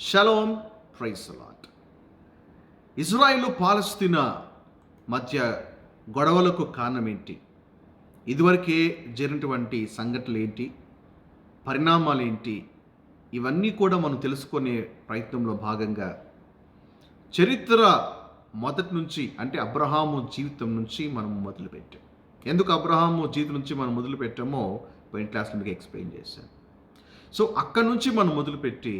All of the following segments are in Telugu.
Shalom, praise the lord. Israel పాలస్తీనా మధ్య గొడవలకు కారణం ఏంటి? ఇదివరకే జరిగినటువంటి సంఘటనలు ఏంటి? పరిణామాలు ఏంటి? ఇవన్నీ కూడా మనం తెలుసుకునే ప్రయత్నంలో భాగంగా చరిత్ర మొదటి నుంచి అంటే అబ్రహాము జీవితం నుంచి మనం మొదలుపెట్టాం. ఎందుకు అబ్రహాము జీవితం నుంచి మనం మొదలుపెట్టామో పోయిన క్లాస్లో మీకు ఎక్స్ప్లెయిన్ చేశాను. సో అక్కడి నుంచి మనం మొదలుపెట్టి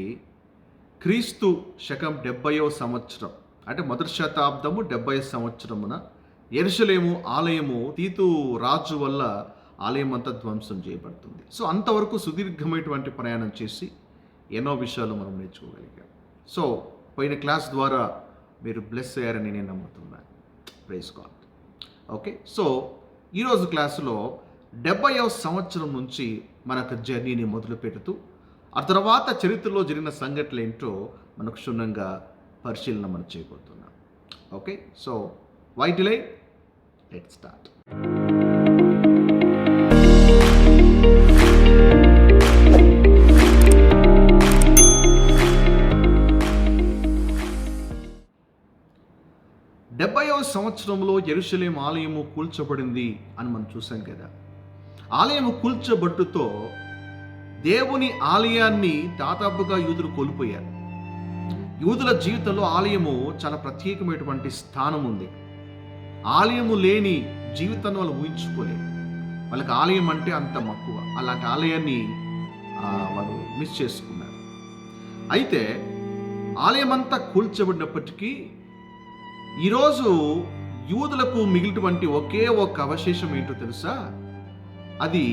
క్రీస్తు శకం 70వ సంవత్సరం అంటే మొదటి శతాబ్దము 70వ సంవత్సరమున యెరూషలేము ఆలయము తీతు రాజు వల్ల ఆలయం అంతా ధ్వంసం చేయబడుతుంది. సో అంతవరకు సుదీర్ఘమైనటువంటి ప్రయాణం చేసి ఎన్నో విషయాలు మనం నేర్చుకోగలిగాం. సో పోయిన క్లాస్ ద్వారా మీరు బ్లెస్ అయ్యారని నేను నమ్ముతున్నాను. Praise God. ఓకే, సో ఈరోజు క్లాసులో 70వ సంవత్సరం నుంచి మనకు జర్నీని మొదలు పెడుతూ ఆ తర్వాత చరిత్రలో జరిగిన సంఘటనలు ఏంటో మనకు క్షుణ్ణంగా పరిశీలన మనం చేయబోతున్నాం. Okay, so why delay, let's start. డెబ్బైవ సంవత్సరంలో యెరూషలేం ఆలయము కూల్చబడింది అని మనం చూసాం కదా. ఆలయము కూల్చబట్టుతో దేవుని ఆలయాన్ని దాదాపుగా యూదులు కోల్పోయారు. యూదుల జీవితంలో ఆలయము చాలా ప్రత్యేకమైనటువంటి స్థానం ఉంది. ఆలయము లేని జీవితాన్ని వాళ్ళు ఊహించుకోలేరు. వాళ్ళకి ఆలయం అంటే అంత మక్కువ. అలాంటి ఆలయాన్ని వాళ్ళు మిస్ చేసుకున్నారు. అయితే ఆలయం అంతా కూల్చబడినప్పటికీ ఈరోజు యూదులకు మిగిలినటువంటి ఒకే ఒక అవశేషం ఏంటో తెలుసా? అది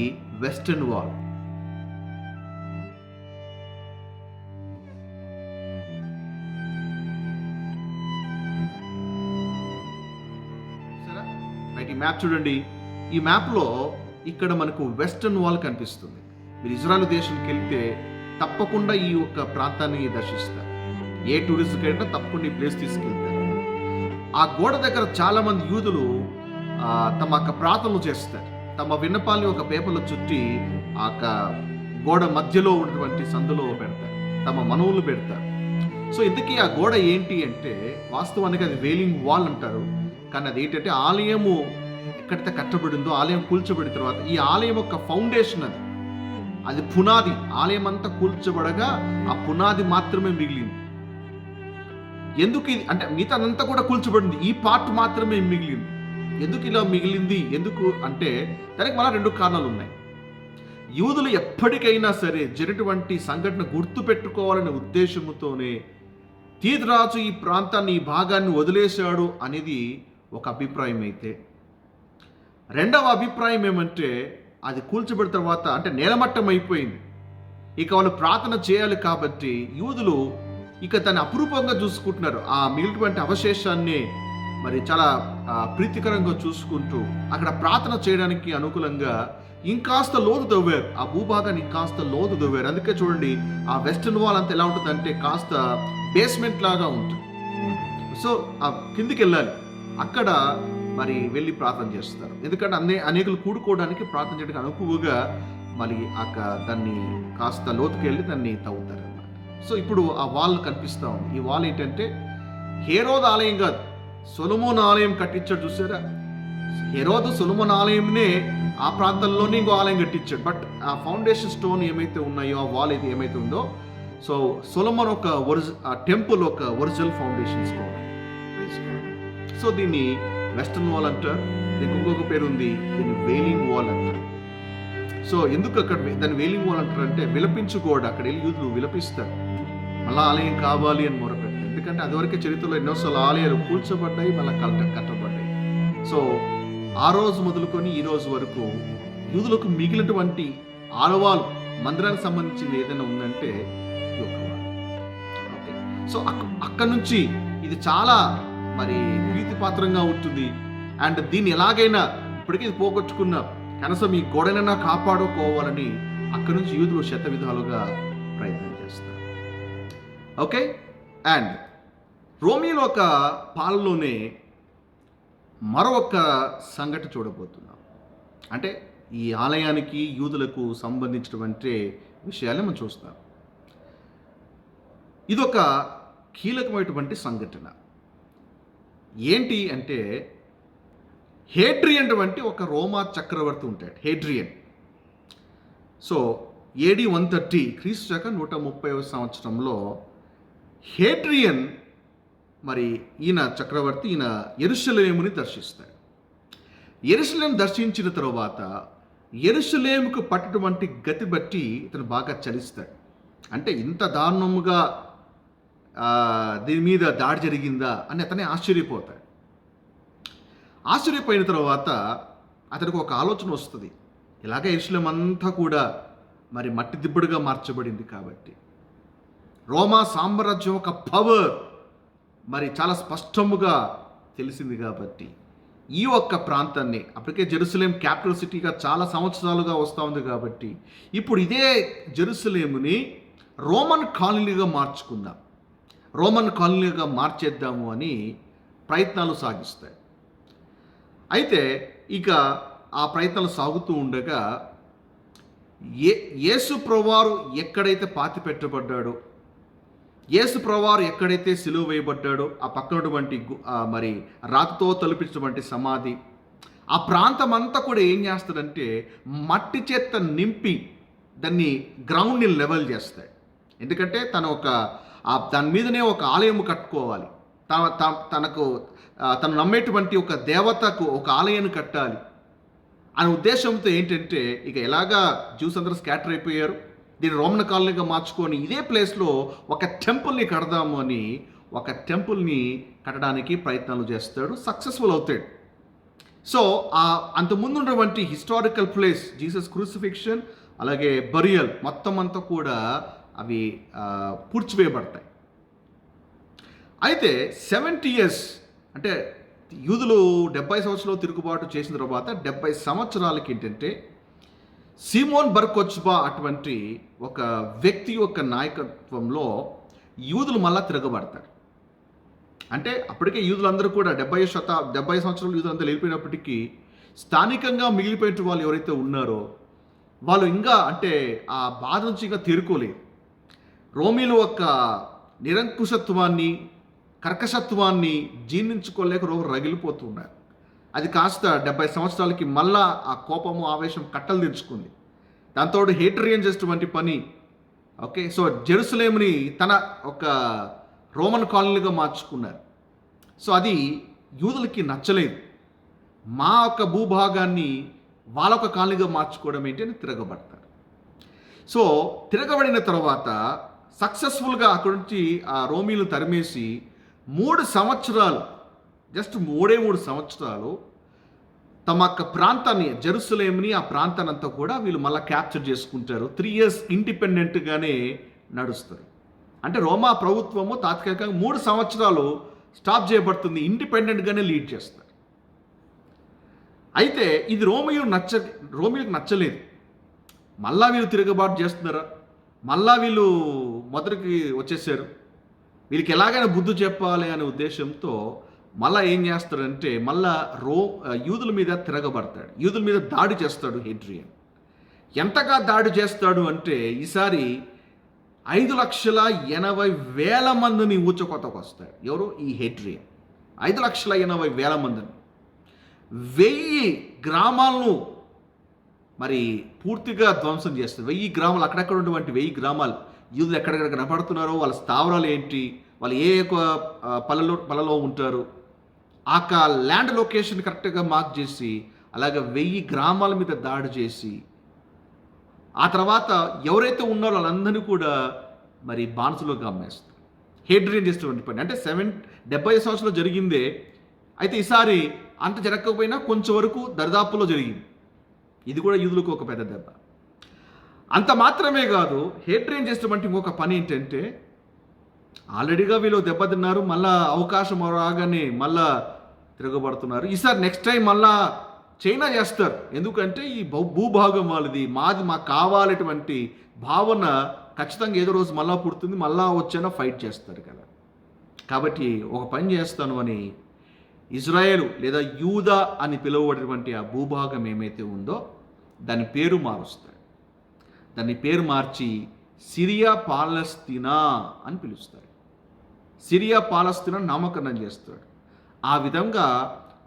వెస్టర్న్ వాల్. రైట్, ఈ మ్యాప్ చూడండి. ఈ మ్యాప్లో ఇక్కడ మనకు వెస్టర్న్ వాల్ కనిపిస్తుంది. మీరు ఇజ్రాయెల్ దేశానికి వెళ్తే తప్పకుండా ఈ యొక్క ప్రాంతాన్ని దర్శిస్తారు. ఏ టూరిస్ట్ గైడ్ తప్పకుండా ఈ ప్లేస్ తీసుకెళ్తారు. ఆ గోడ దగ్గర చాలా మంది యూదులు తమ యొక్క ప్రార్థనలు చేస్తారు. తమ విన్నపాలని ఒక పేపర్లో చుట్టి ఆ గోడ మధ్యలో ఉన్నటువంటి సందులో పెడతారు. తమ మనవులు పెడతారు. సో ఇంతకీ ఆ గోడ ఏంటి అంటే వాస్తవానికి అది వేలింగ్ వాల్ అంటారు. కానీ అది ఏంటంటే ఆలయము ఎక్కడైతే కట్టబడిందో ఆలయం కూల్చబడిన తర్వాత ఈ ఆలయం యొక్క ఫౌండేషన్ అది పునాది. ఆలయం అంతా కూల్చబడగా ఆ పునాది మాత్రమే మిగిలింది. ఎందుకు ఇది అంటే మిగతాదంతా కూడా కూల్చబడింది, ఈ పార్ట్ మాత్రమే మిగిలింది. ఎందుకు ఇలా మిగిలింది? ఎందుకు అంటే దానికి మళ్ళీ రెండు కారణాలు ఉన్నాయి. యూదులు ఎప్పటికైనా సరే జరిగినటువంటి సంఘటన గుర్తు పెట్టుకోవాలనే ఉద్దేశంతోనే తీతురాజు ఈ ప్రాంతాన్ని ఈ భాగాన్ని వదిలేశాడు అనేది ఒక అభిప్రాయం అయితే, రెండవ అభిప్రాయం ఏమంటే అది కూల్చబడిన తర్వాత అంటే నేలమట్టం అయిపోయింది. ఇక వాళ్ళు ప్రార్థన చేయాలి కాబట్టి యూదులు ఇక దాన్ని అపురూపంగా చూసుకుంటున్నారు. ఆ మిగిలినటువంటి అవశేషాన్ని మరి చాలా ప్రీతికరంగా చూసుకుంటూ అక్కడ ప్రార్థన చేయడానికి అనుకూలంగా ఇంకాస్త లోతు తవ్వారు. ఆ భూభాగాన్ని ఇంకాస్త లోతు తవ్వారు. అందుకే చూడండి ఆ వెస్టర్న్ వాల్ అంతా ఎలా ఉంటుందంటే కాస్త బేస్మెంట్ లాగా ఉంటుంది. సో ఆ కిందికి వెళ్ళాలి, అక్కడ మరి వెళ్ళి ప్రార్థన చేస్తారు. ఎందుకంటే అనేకులు కూడుకోవడానికి ప్రార్థన చేయడానికి అనుకువగా మరి దాన్ని కాస్త లోతుకి వెళ్ళి దాన్ని తవ్వుతారు అన్నమాట. సో ఇప్పుడు ఆ వాల్ కనిపిస్తూ ఉంది. ఈ వాల్ ఏంటంటే హేరోదు ఆలయం కాదు, సొలొమోన్ ఆలయం కట్టించాడు. చూసారా, హేరోదు సొలొమోన్ ఆలయంనే ఆ ప్రాంతంలోనే ఇంకో ఆలయం కట్టించాడు. బట్ ఆ ఫౌండేషన్ స్టోన్ ఏమైతే ఉన్నాయో, ఆ వాల్ ఇది ఏమైతే ఉందో, సో సొలొమోన్ ఒక టెంపుల్ ఒక ఒరిజినల్ ఫౌండేషన్ స్టోన్. సో దీన్ని వెస్టర్న్ వాల్ అంటారు. దీనికి ఇంకొక పేరు ఉంది, దీన్ని వేలింగ్ వాల్ అంటారు. సో ఎందుకు అక్కడ దాన్ని వేలింగ్ వాల్ అంటారు అంటే విలపించు గోడ. అక్కడ వెళ్ళి యూదులు విలపిస్తారు, మళ్ళీ ఆలయం కావాలి అని మొరపెడతారు. ఎందుకంటే అదివరకే చరిత్రలో ఎన్నోసార్లు ఆలయాలు కూల్చబడ్డాయి, మళ్ళీ కట్టబడ్డాయి. సో ఆ రోజు మొదలుకొని ఈ రోజు వరకు యూదులకు మిగిలినటువంటి ఆలవాలు మందిరానికి సంబంధించింది ఏదైనా ఉందంటే ఈ యొక్క వాల్. ఓకే, సో అక్కడ నుంచి ఇది చాలా మరి ప్రీతిపాత్రంగా ఉంటుంది. అండ్ దీన్ని ఎలాగైనా ఇప్పటికీ ఇది పోగొట్టుకున్న కనీసం ఈ గోడనైనా కాపాడుకోవాలని అక్కడి నుంచి యూదులు శత విధాలుగా ప్రయత్నం చేస్తారు. ఓకే, అండ్ రోమీల ఒక పాలనలోనే మరొక సంఘటన చూడబోతున్నాం. అంటే ఈ ఆలయానికి యూదులకు సంబంధించినటువంటి విషయాలే మనం చూస్తాం. ఇదొక కీలకమైనటువంటి సంఘటన. ఏంటి అంటే, హేడ్రియన్ వంటి ఒక రోమా చక్రవర్తి ఉంటాడు. హేడ్రియన్. సో AD 130 క్రీస్తు శకం 130వ సంవత్సరంలో హేడ్రియన్ మరి ఈయన చక్రవర్తి ఈయన యెరూషలేముని దర్శిస్తాడు. యెరూషలేం దర్శించిన తరువాత యెరూషలేముకు పట్టినటువంటి గతి బట్టి ఇతను బాగా చలిస్తాడు. అంటే ఇంత దారుణముగా దీని మీద దాడి జరిగిందా అని అతనే ఆశ్చర్యపోతాడు. ఆశ్చర్యపోయిన తర్వాత అతనికి ఒక ఆలోచన వస్తుంది. ఇలాగ యెరూషలేం అంతా కూడా మరి మట్టి దిబ్బడుగా మార్చబడింది కాబట్టి, రోమా సామ్రాజ్యం ఒక పవర్ మరి చాలా స్పష్టముగా తెలిసింది కాబట్టి, ఈ ఒక్క ప్రాంతాన్ని, అప్పటికే జెరూసలేం క్యాపిటల్ సిటీగా చాలా సంవత్సరాలుగా వస్తూ ఉంది కాబట్టి, ఇప్పుడు ఇదే జెరూసలేముని రోమన్ కాలనీగా మార్చుకుందాం, రోమన్ కాలనీగా మార్చేద్దాము అని ప్రయత్నాలు సాగిస్తాయి. అయితే ఇక ఆ ప్రయత్నాలు సాగుతూ ఉండగా యేసు ప్రభువారు ఎక్కడైతే పాతి పెట్టబడ్డాడో, యేసు ప్రభువారు ఎక్కడైతే సిలువ వేయబడ్డాడో ఆ పక్కనటువంటి మరి రాతితో తలుపించినటువంటి సమాధి, ఆ ప్రాంతం అంతా కూడా ఏం చేస్తాడంటే మట్టి చేత నింపి దాన్ని గ్రౌండ్ని లెవెల్ చేస్తాడు. ఎందుకంటే దాని మీదనే ఒక ఆలయం కట్టుకోవాలి, తను నమ్మేటువంటి ఒక దేవతకు ఒక ఆలయాన్ని కట్టాలి అనే ఉద్దేశంతో ఏంటంటే, ఇక ఎలాగా జ్యూస్ అందరూ స్కాటర్ అయిపోయారు, దీన్ని రోమన్ కాలనీగా మార్చుకొని ఇదే ప్లేస్లో ఒక టెంపుల్ని కడదాము అని ఒక టెంపుల్ని కట్టడానికి ప్రయత్నాలు చేస్తాడు. సక్సెస్ఫుల్ అవుతాడు. సో అంతకుముందు ఉన్నటువంటి హిస్టారికల్ ప్లేస్, జీసస్ క్రూసిఫిక్షన్ అలాగే బరియల్ మొత్తం అంతా కూడా అవి పూడ్చివేయబడతాయి. అయితే 70 years అంటే యూదులు 70 సంవత్సరాలు తిరుగుబాటు చేసిన తర్వాత 70 సంవత్సరాలకి ఏంటంటే సిమోన్ బర్ కోఖ్బా అటువంటి ఒక వ్యక్తి యొక్క నాయకత్వంలో యూదులు మళ్ళా తిరగబడతారు. అంటే అప్పటికే యూదులందరూ కూడా 70 సంవత్సరాలు యూదులందరూ వెళ్ళిపోయినప్పటికీ స్థానికంగా మిగిలిపోయిన వాళ్ళు ఎవరైతే ఉన్నారో వాళ్ళు ఇంకా అంటే ఆ బాధ నుంచి ఇంకా తేరుకోలేదు. రోమీలు యొక్క నిరంకుశత్వాన్ని, కర్కశత్వాన్ని జీర్ణించుకోలేక రగిలిపోతున్నారు. అది కాస్త 70 సంవత్సరాలకి మళ్ళా ఆ కోపము ఆవేశం కట్టలు తెచ్చుకుంది. దాంతో హేడ్రియన్ చేసేటువంటి పని, ఓకే, సో జెరూసలేముని తన ఒక రోమన్ కాలనీగా మార్చుకున్నారు. సో అది యూదులకి నచ్చలేదు. మా యొక్క భూభాగాన్ని వాళ్ళొక కాలనీగా మార్చుకోవడం ఏంటి అని తిరగబడతారు. సో తిరగబడిన తర్వాత సక్సెస్ఫుల్గా అక్కడి నుంచి ఆ రోమీలు తరిమేసి 3 సంవత్సరాలు, జస్ట్ 3 సంవత్సరాలు తమ యొక్క ప్రాంతాన్ని, జెరూసలేంని, ఆ ప్రాంతాన్ని అంతా కూడా వీళ్ళు మళ్ళీ క్యాప్చర్ చేసుకుంటారు. 3 years ఇండిపెండెంట్గానే నడుస్తారు. అంటే రోమా ప్రభుత్వము తాత్కాలికంగా 3 సంవత్సరాలు స్టాప్ చేయబడుతుంది, ఇండిపెండెంట్గానే లీడ్ చేస్తారు. అయితే ఇది రోమిలకు నచ్చలేదు. మళ్ళా వీళ్ళు తిరగబాటు చేస్తున్నారా, మళ్ళా వీళ్ళు మొదటికి వచ్చేసారు, వీళ్ళకి ఎలాగైనా బుద్ధి చెప్పాలి అనే ఉద్దేశంతో మళ్ళా ఏం చేస్తాడంటే మళ్ళా యూదుల మీద తిరగబడతాడు, యూదుల మీద దాడి చేస్తాడు హేడ్రియన్. ఎంతగా దాడి చేస్తాడు అంటే ఈసారి 5,80,000 మందిని ఊచకొతకు వస్తాడు. ఎవరు? ఈ హేడ్రియన్. 5,80,000 మందిని, 1000 గ్రామాలను మరి పూర్తిగా ధ్వంసం చేస్తారు. 1000 గ్రామాలు, అక్కడెక్కడ ఉన్నటువంటి 1000 గ్రామాలు, యూదులు ఎక్కడెక్కడ కనపడుతున్నారో, వాళ్ళ స్థావరాలు ఏంటి, వాళ్ళు ఏ పల్లెలో ఉంటారు, ఆ ల్యాండ్ లొకేషన్ కరెక్ట్గా మార్క్ చేసి అలాగే 1000 గ్రామాల మీద దాడి చేసి ఆ తర్వాత ఎవరైతే ఉన్నారో వాళ్ళందరినీ కూడా మరి బానిసలుగా అమ్మేస్తారు. హేడ్రియన్ చేసేటువంటి పని. అంటే 70 సంవత్సరాలు జరిగిందే, అయితే ఈసారి అంత జరగకపోయినా కొంచెం వరకు దరిదాపులో జరిగింది. ఇది కూడా యూదులకు ఒక పెద్ద దెబ్బ. అంత మాత్రమే కాదు, హేడ్రియన్ చేసేటువంటి ఇంకొక పని ఏంటంటే, ఆల్రెడీగా వీళ్ళు దెబ్బతిన్నారు, మళ్ళా అవకాశం రాగానే మళ్ళా తిరగబడుతున్నారు. ఈసారి నెక్స్ట్ టైం మళ్ళా చైనా చేస్తారు. ఎందుకంటే ఈ భూభాగం వాళ్ళది, మాకు కావాలటువంటి భావన ఖచ్చితంగా ఏదో రోజు మళ్ళా పుడుతుంది, మళ్ళా వచ్చైనా ఫైట్ చేస్తారు కదా. కాబట్టి ఒక పని చేస్తాను అని ఇజ్రాయేలు లేదా యూదా అని పిలువబడినటువంటి ఆ భూభాగం ఏమైతే ఉందో దాని పేరు మారుస్తాడు. దాన్ని పేరు మార్చి సిరియా పాలస్తీనా అని పిలుస్తారు. సిరియా పాలస్తీనా నామకరణం చేస్తాడు. ఆ విధంగా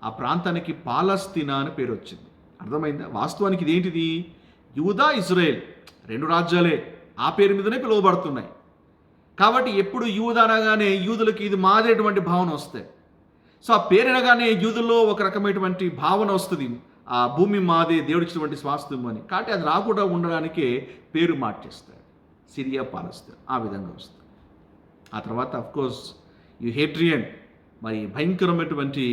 ఆ ప్రాంతానికి పాలస్తీనా అని పేరు వచ్చింది. అర్థమైందా? వాస్తవానికి ఇదేంటిది? యూదా, ఇజ్రాయెల్ 2 రాజ్యాలే ఆ పేరు మీదనే పిలువబడుతున్నాయి. కాబట్టి ఎప్పుడు యూదా అనగానే యూదులకి ఇది మాదేటువంటి భావన వస్తాయి. సో ఆ పేరు అనగానే యూదుల్లో ఒక రకమైనటువంటి భావన వస్తుంది, ఆ భూమి మాదే, దేవుడిచ్చినటువంటి స్వాస్థ్యం అని. కాబట్టి అది రాకుండా ఉండడానికే పేరు మార్చేస్తారు, సిరియా పాలస్తీనా ఆ విధంగా వస్తుంది. ఆ తర్వాత అఫ్కోర్స్ ఈ హేట్రియన్ మరి భయంకరమైనటువంటి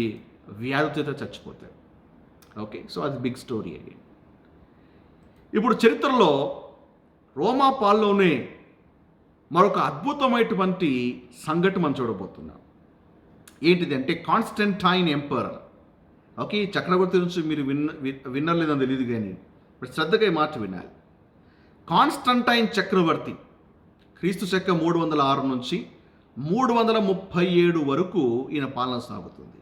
వ్యాధితో చచ్చిపోతాడు. ఓకే, సో అది బిగ్ స్టోరీ అగైన్. ఇప్పుడు చరిత్రలో రోమా పాలలోనే మరొక అద్భుతమైనటువంటి సంఘటన మనం చూడబోతున్నాం. ఏంటిది అంటే కాన్స్టంటైన్ ఎంపరర్. ఓకే, చక్రవర్తి నుంచి మీరు విన్నలేదని తెలియదు, కానీ ఇప్పుడు శ్రద్ధగా ఈ మాట వినాలి. కాన్స్టంటైన్ చక్రవర్తి క్రీస్తు శకం 306 నుంచి 337 వరకు ఈయన పాలన సాగుతుంది.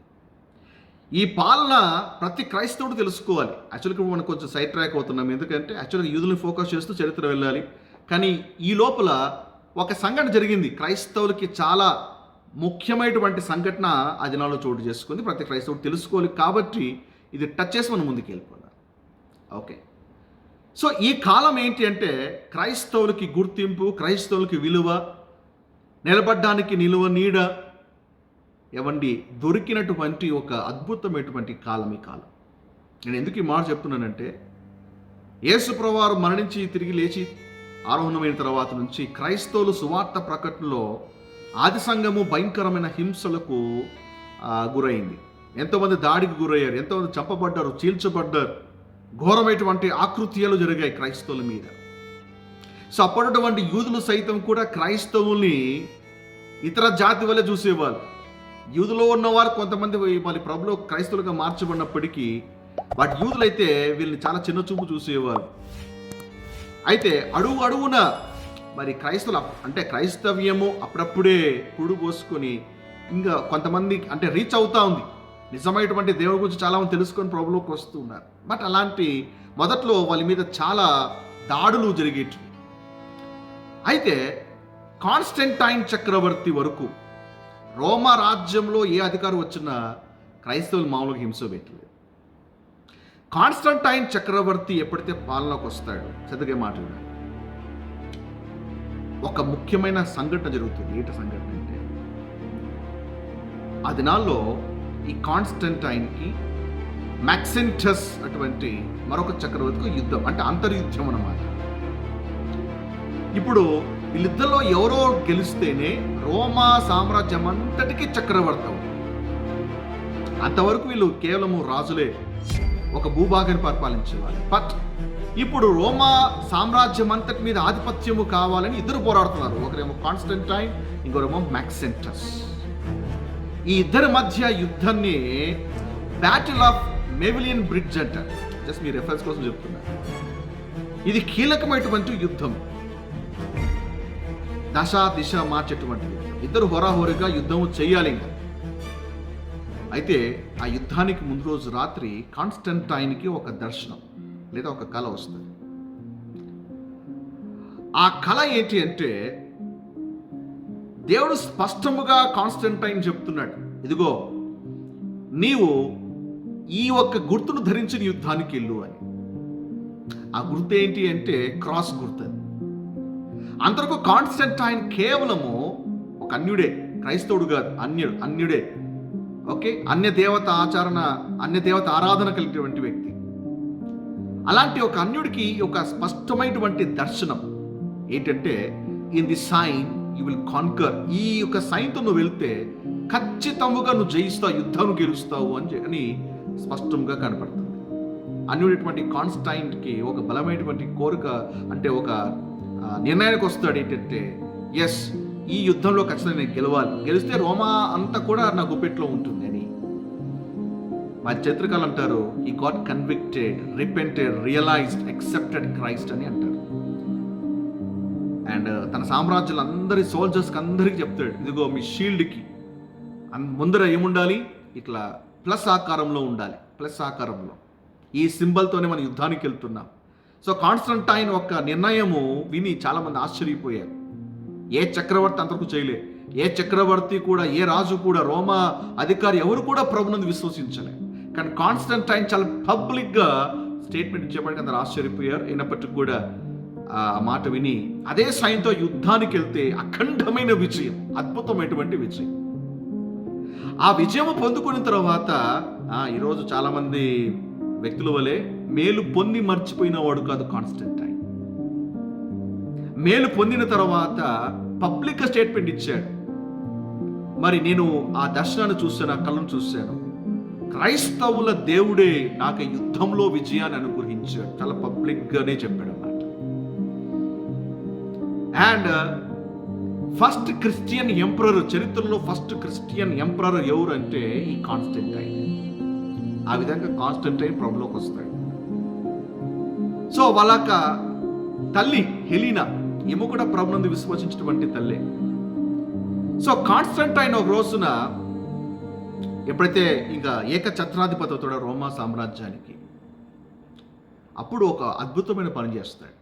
ఈ పాలన ప్రతి క్రైస్తవుడు తెలుసుకోవాలి. యాక్చువల్గా మనం కొంచెం సైడ్ ట్రాక్ అవుతున్నాం, ఎందుకంటే యాక్చువల్గా యూదులను ఫోకస్ చేస్తూ చరిత్ర వెళ్ళాలి. కానీ ఈ లోపల ఒక సంఘటన జరిగింది, క్రైస్తవులకి చాలా ముఖ్యమైనటువంటి సంఘటన ఆ దినాల్లో చోటు చేసుకుంది. ప్రతి క్రైస్తవుడు తెలుసుకోవాలి, కాబట్టి ఇది టచ్ చేసి మనం ముందుకు వెళ్ళిపోదాం. ఓకే, సో ఈ కాలం ఏంటి అంటే క్రైస్తవులకి గుర్తింపు, క్రైస్తవులకి విలువ, నిలబడ్డానికి నిలువ నీడ ఎవండి దొరికినటువంటి ఒక అద్భుతమైనటువంటి కాలం ఈ కాలం. నేను ఎందుకు ఈ మాట చెప్తున్నానంటే యేసు ప్రభువారు మరణించి తిరిగి లేచి ఆరోహణమైన తర్వాత నుంచి క్రైస్తవులు సువార్త ప్రకటనలో ఆది సంఘము భయంకరమైన హింసలకు గురైంది. ఎంతోమంది దాడికి గురయ్యారు, ఎంతోమంది చంపబడ్డారు, చీల్చబడ్డారు, ఘోరమైనటువంటి ఆకృత్యాలు జరిగాయి క్రైస్తవుల మీద. సో అప్పటిటువంటి యూదులు సైతం కూడా క్రైస్తవుల్ని ఇతర జాతి వల్ల చూసేవాళ్ళు. యూదులో ఉన్నవారు కొంతమంది మళ్ళీ ప్రభులో క్రైస్తవులుగా మార్చబడినప్పటికీ వాటి యూదులైతే వీళ్ళని చాలా చిన్న చూపు చూసేవారు. అయితే అడుగు అడుగున మరి క్రైస్తవులు అంటే క్రైస్తవ్యము అప్పుడప్పుడే పురుడు పోసుకొని ఇంకా కొంతమంది అంటే రీచ్ అవుతా ఉంది, నిజమైనటువంటి దేవుడి గురించి చాలామంది తెలుసుకొని ప్రభులోకి వస్తూ ఉన్నారు. బట్ అలాంటి మొదట్లో వాళ్ళ మీద చాలా దాడులు జరిగేవి. అయితే కాన్స్టంటైన్ చక్రవర్తి వరకు రోమా రాజ్యంలో ఏ అధికారం వచ్చినా క్రైస్తవులు మామూలుగా హింస పెట్టలేదు. కాన్స్టంటైన్ చక్రవర్తి ఎప్పుడైతే పాలనకు వస్తాడో చదివే మాట్లాడాడు, ఒక ముఖ్యమైన సంఘటన జరుగుతుంది. ఏంటి సంఘటన అంటే ఆ దినాల్లో ఈ కాన్స్టంటైన్కి మ్యాక్సెంటస్ అటువంటి మరొక చక్రవర్తికి యుద్ధం, అంటే అంతర్యుద్ధం అన్నమాట. ఇప్పుడు వీళ్ళిద్దరిలో ఎవరో గెలిస్తేనే రోమా సామ్రాజ్యం అంతటికీ చక్రవర్తి అవుతుంది. అంతవరకు వీళ్ళు కేవలము రాజులే, ఒక భూభాగాన్ని పరిపాలించేవాళ్ళు. బట్ ఇప్పుడు రోమా సామ్రాజ్యం అంతటి మీద ఆధిపత్యము కావాలని ఇద్దరు పోరాడుతున్నారు. ఒకరేమో కాన్స్టంటైన్, ఇంకోరేమో మ్యాక్సెంటస్. ఈ ఇద్దరి మధ్య యుద్ధాన్ని బ్యాటిల్ ఆఫ్ మెవిలియన్ బ్రిడ్జ్ అంటారు. జస్ట్ మీ రెఫరెన్స్ కోసం చెప్తున్నారు. ఇది కీలకమైనటువంటి యుద్ధం, దశ దిశ మార్చేటువంటి యుద్ధం. ఇద్దరు హోరాహోరీగా యుద్ధం చేయాలి. ఇంకా అయితే ఆ యుద్ధానికి ముందు రోజు రాత్రి కాన్స్టంటైన్కి ఒక దర్శనం లేదా ఒక కళ వస్తుంది. ఆ కళ ఏంటి అంటే దేవుడు స్పష్టముగా కాన్స్టంటైన్ చెప్తున్నాడు, ఇదిగో నీవు ఈ ఒక్క గుర్తును ధరించిన యుద్ధానికి వెళ్ళు అని. ఆ గుర్తు ఏంటి అంటే క్రాస్ గుర్తు. అంతవరకు కాన్స్టంటైన్ కేవలము ఒక అన్యుడే, క్రైస్తవుడు కాదు, అన్యుడే. ఓకే, అన్య దేవత ఆరాధన కలిగినటువంటి వ్యక్తి. అలాంటి ఒక అన్యుడికి ఒక స్పష్టమైనటువంటి దర్శనం ఏంటంటే in the sign you will conquer. ఈ యొక్క సైన్తో నువ్వు వెళ్తే ఖచ్చితంగా నువ్వు జయిస్తావు, యుద్ధం గెలుస్తావు అని స్పష్టంగా కనపడుతుంది. అన్యుడైనటువంటి కాన్స్టంటైన్కి ఒక బలమైనటువంటి కోరిక, అంటే ఒక నిర్ణయానికి వస్తాడు. ఏంటంటే ఎస్, ఈ యుద్ధంలో ఖచ్చితంగా నేను గెలవాలి, గెలిస్తే రోమా అంతా కూడా నా గుప్పెట్లో ఉంటుంది అని. మా చరిత్రకాలు అంటారు ఈ got convicted, repented, realised, accepted Christ అని అంటారు. అండ్ తన సామ్రాజ్యాలు అందరి సోల్జర్స్కి అందరికీ చెప్తాడు, ఇదిగో మీ షీల్డ్కి ముందర ఏముండాలి, ఇట్లా ప్లస్ ఆకారంలో ఉండాలి. ప్లస్ ఆకారంలో ఈ సింబల్తోనే మనం యుద్ధానికి వెళ్తున్నాం. సో కాన్స్టంటైన్ ఒక నిర్ణయము విని చాలామంది ఆశ్చర్యపోయారు. ఏ చక్రవర్తి అంతవరకు చేయలే. ఏ చక్రవర్తి కూడా, ఏ రాజు కూడా, రోమా అధికారి ఎవరు కూడా ప్రభునందు విశ్వసించలే. కానీ కాన్స్టంటైన్ చాలా పబ్లిక్గా స్టేట్మెంట్ ఇచ్చేప్పటికీ అందరు ఆశ్చర్యపోయారు. అయినప్పటికీ కూడా ఆ మాట విని అదే సాయంతో యుద్ధానికి వెళ్తే అఖండమైన విజయం, అద్భుతమైనటువంటి విజయం. ఆ విజయం పొందుకున్న తర్వాత ఈరోజు చాలామంది వ్యక్తుల వలె మేలు పొంది మర్చిపోయిన వాడు కాదు కాన్స్టంటైన్. మేలు పొందిన తర్వాత పబ్లిక్ స్టేట్మెంట్ ఇచ్చాడు. మరి నేను ఆ దర్శనాన్ని చూశాను, ఆ కళ్ళను చూశాను. క్రైస్తవుల దేవుడే నాకు యుద్ధంలో విజయాన్ని అనుగ్రహించాడు. చాలా పబ్లిక్గానే చెప్పాడు అన్నమాట. అండ్ ఫస్ట్ క్రిస్టియన్ ఎంపరర్, చరిత్రలో ఫస్ట్ క్రిస్టియన్ ఎంపరర్ ఎవరు అంటే ఈ కాన్స్టంటైన్. ఆ విధంగా కాన్స్టంటైన్ ప్రభులోకి వస్తాడు. సో వాళ్ళక తల్లి హెలీనా, ఈమె కూడా ప్రభునందు విశ్వసించినటువంటి తల్లి. సో కాన్స్టంటైన్ ఒక రోజున ఎప్పుడైతే ఇంకా ఏకఛత్రాధిపతి అవుతాడో రోమా సామ్రాజ్యానికి, అప్పుడు ఒక అద్భుతమైన పని చేస్తాడు.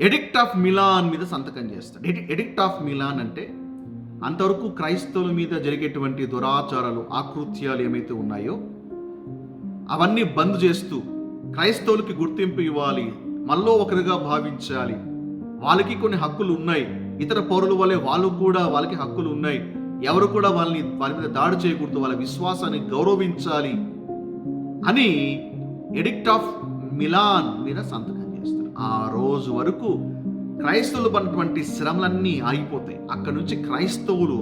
ఎడిక్ట్ ఆఫ్ మిలాన్ మీద సంతకం చేస్తాడు. ఎడిక్ట్ ఆఫ్ మిలాన్ అంటే అంతవరకు క్రైస్తవుల మీద జరిగేటువంటి దురాచారాలు, ఆకృత్యాలు ఏమైతే ఉన్నాయో అవన్నీ బంద్ చేస్తూ క్రైస్తవులకి గుర్తింపు ఇవ్వాలి, మనలో ఒకరిగా భావించాలి, వాళ్ళకి కొన్ని హక్కులు ఉన్నాయి, ఇతర పౌరుల వల్లే వాళ్ళకి హక్కులు ఉన్నాయి, ఎవరు కూడా వాళ్ళ మీద దాడి చేయకూడదు, వాళ్ళ విశ్వాసాన్ని గౌరవించాలి అని ఎడిక్ట్ ఆఫ్ మిలాన్ మీద సంతకం చేస్తారు. ఆ రోజు వరకు క్రైస్తవులు పడినటువంటి శ్రమలన్నీ ఆగిపోతాయి. అక్కడ నుంచి క్రైస్తవులు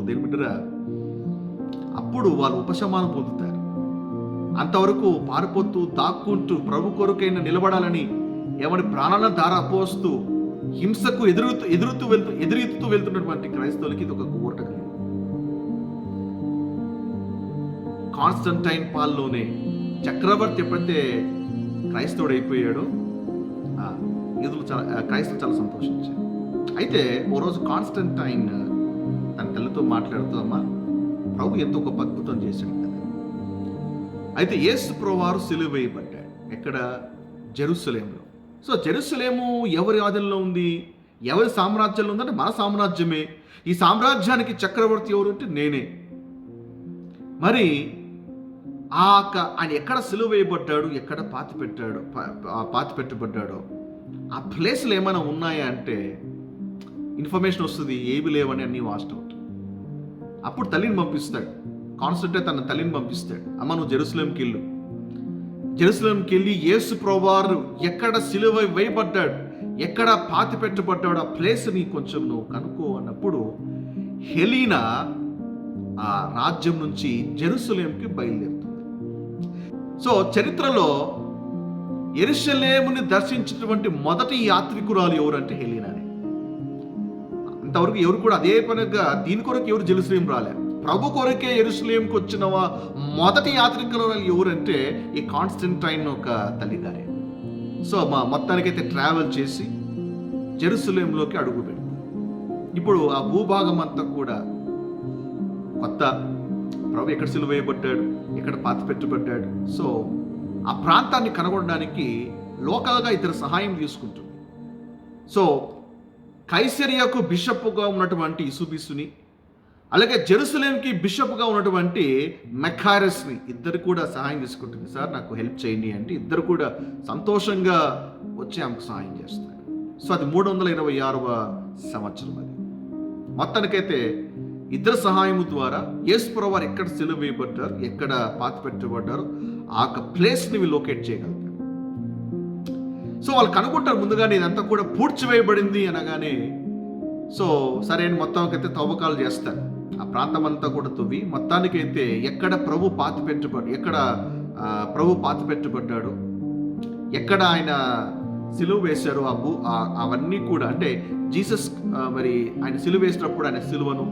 అప్పుడు వాళ్ళు ఉపశమనం పొందుతారు. అంతవరకు పారిపోతూ దాక్కుంటూ ప్రభు కొరకైనా నిలబడాలని ఎవరి ప్రాణాలను ధార పోస్తూ హింసకు ఎదురెత్తుతూ వెళ్తున్నటువంటి క్రైస్తవులకి ఇది ఒక ఊరట కలిగింది. కాన్స్టంటైన్ పాల్లోనే చక్రవర్తి ఎప్పుడైతే క్రైస్తవుడు అయిపోయాడో క్రైస్తవులు చాలా సంతోషించారు. అయితే ఓ రోజు కాన్స్టంటైన్ తన తల్లితో మాట్లాడుతూ, అమ్మా, ప్రభు ఎంతో గొప్ప అద్భుతం చేశాడు కదా. అయితే యేసు ప్రభువారు సిలువ వేయబడ్డాడు. ఎక్కడ? జెరూసలేంలో. సో జెరూసలేము ఎవరి ఆధీనంలో ఉంది? ఎవరి సామ్రాజ్యంలో ఉందంటే మన సామ్రాజ్యమే. ఈ సామ్రాజ్యానికి చక్రవర్తి ఎవరు అంటే నేనే. మరి ఆయన ఎక్కడ సిలువ వేయబడ్డాడు, ఎక్కడ పాతి పెట్టబడ్డాడో ఆ ప్లేస్లు ఏమైనా ఉన్నాయా అంటే ఇన్ఫర్మేషన్ వస్తుంది, ఏవి లేవని అన్ని వాస్ట్ అవుట్. అప్పుడు తల్లిని పంపిస్తాడు. కాన్స్టంటైన్ తన తల్లిని పంపిస్తాడు, అమ్మ నువ్వు జెరూసలేంకి వెళ్ళు. జెరూసలేంకి వెళ్ళి యేసు ప్రభువారు ఎక్కడ సిలువ వేయబడ్డాడు, ఎక్కడ పాతి పెట్టబడ్డాడు ఆ ప్లేస్ని కొంచెం నువ్వు కనుక్కో అన్నప్పుడు హెలీనా ఆ రాజ్యం నుంచి జెరూసలేంకి బయలుదేరుతుంది. సో చరిత్రలో యెరూషలేముని దర్శించినటువంటి మొదటి యాత్రికురాలు ఎవరంటే హెలీనానే. అంతవరకు ఎవరు కూడా అదే పనిగా దీని కొరకు ఎవరు జెరూసలేం రాలే. ప్రభు కొరకే యెరూషలేంకి వచ్చిన మొదటి యాత్రికురాలు ఎవరంటే ఈ కాన్స్టంటైన్ ఒక తల్లిగారే. సో మొత్తానికైతే ట్రావెల్ చేసి జెరూసలేంలోకి అడుగు పెడుతుంది. ఇప్పుడు ఆ భూభాగం అంతా కూడా కొత్త. ప్రభు ఎక్కడ సిలువ వేయబడ్డాడు, ఎక్కడ పాతి పెట్టబడ్డాడు. సో ఆ ప్రాంతాన్ని కనుగొనడానికి లోకల్గా ఇతర సహాయం తీసుకుంటుంది. సో కైసరియాకు బిషప్గా ఉన్నటువంటి ఇసుబిసుని, అలాగే జెరూసలేంకి బిషప్గా ఉన్నటువంటి మెకారస్ని ఇద్దరు కూడా సహాయం తీసుకుంటుంది. సార్ నాకు హెల్ప్ చేయండి అంటే ఇద్దరు కూడా సంతోషంగా వచ్చి ఆమెకు సహాయం చేస్తారు. సో అది 326వ సంవత్సరం. అది మొత్తానికైతే ఇద్దరు సహాయం ద్వారా యేసు ప్రభువారు ఎక్కడ సిలువ వేయబడ్డారు, ఎక్కడ పాతి పెట్టబడ్డారు ఆ ప్లేస్ని లొకేట్ చేయగలుగుతారు. సో వాళ్ళు కనుక్కుంటారు ముందుగానే ఇదంతా కూడా పూడ్చివేయబడింది అనగానే. సో సరే మొత్తానికైతే తవ్వకాలు చేస్తారు. ఆ ప్రాంతం అంతా కూడా తవ్వి మొత్తానికైతే ఎక్కడ ప్రభు పాతి పెట్టబడ్డాడు, ఎక్కడ ఆయన సిలువ వేశారు అవన్నీ కూడా, అంటే జీసస్ మరి ఆయన సిలువ వేసినప్పుడు ఆయన సిలువను,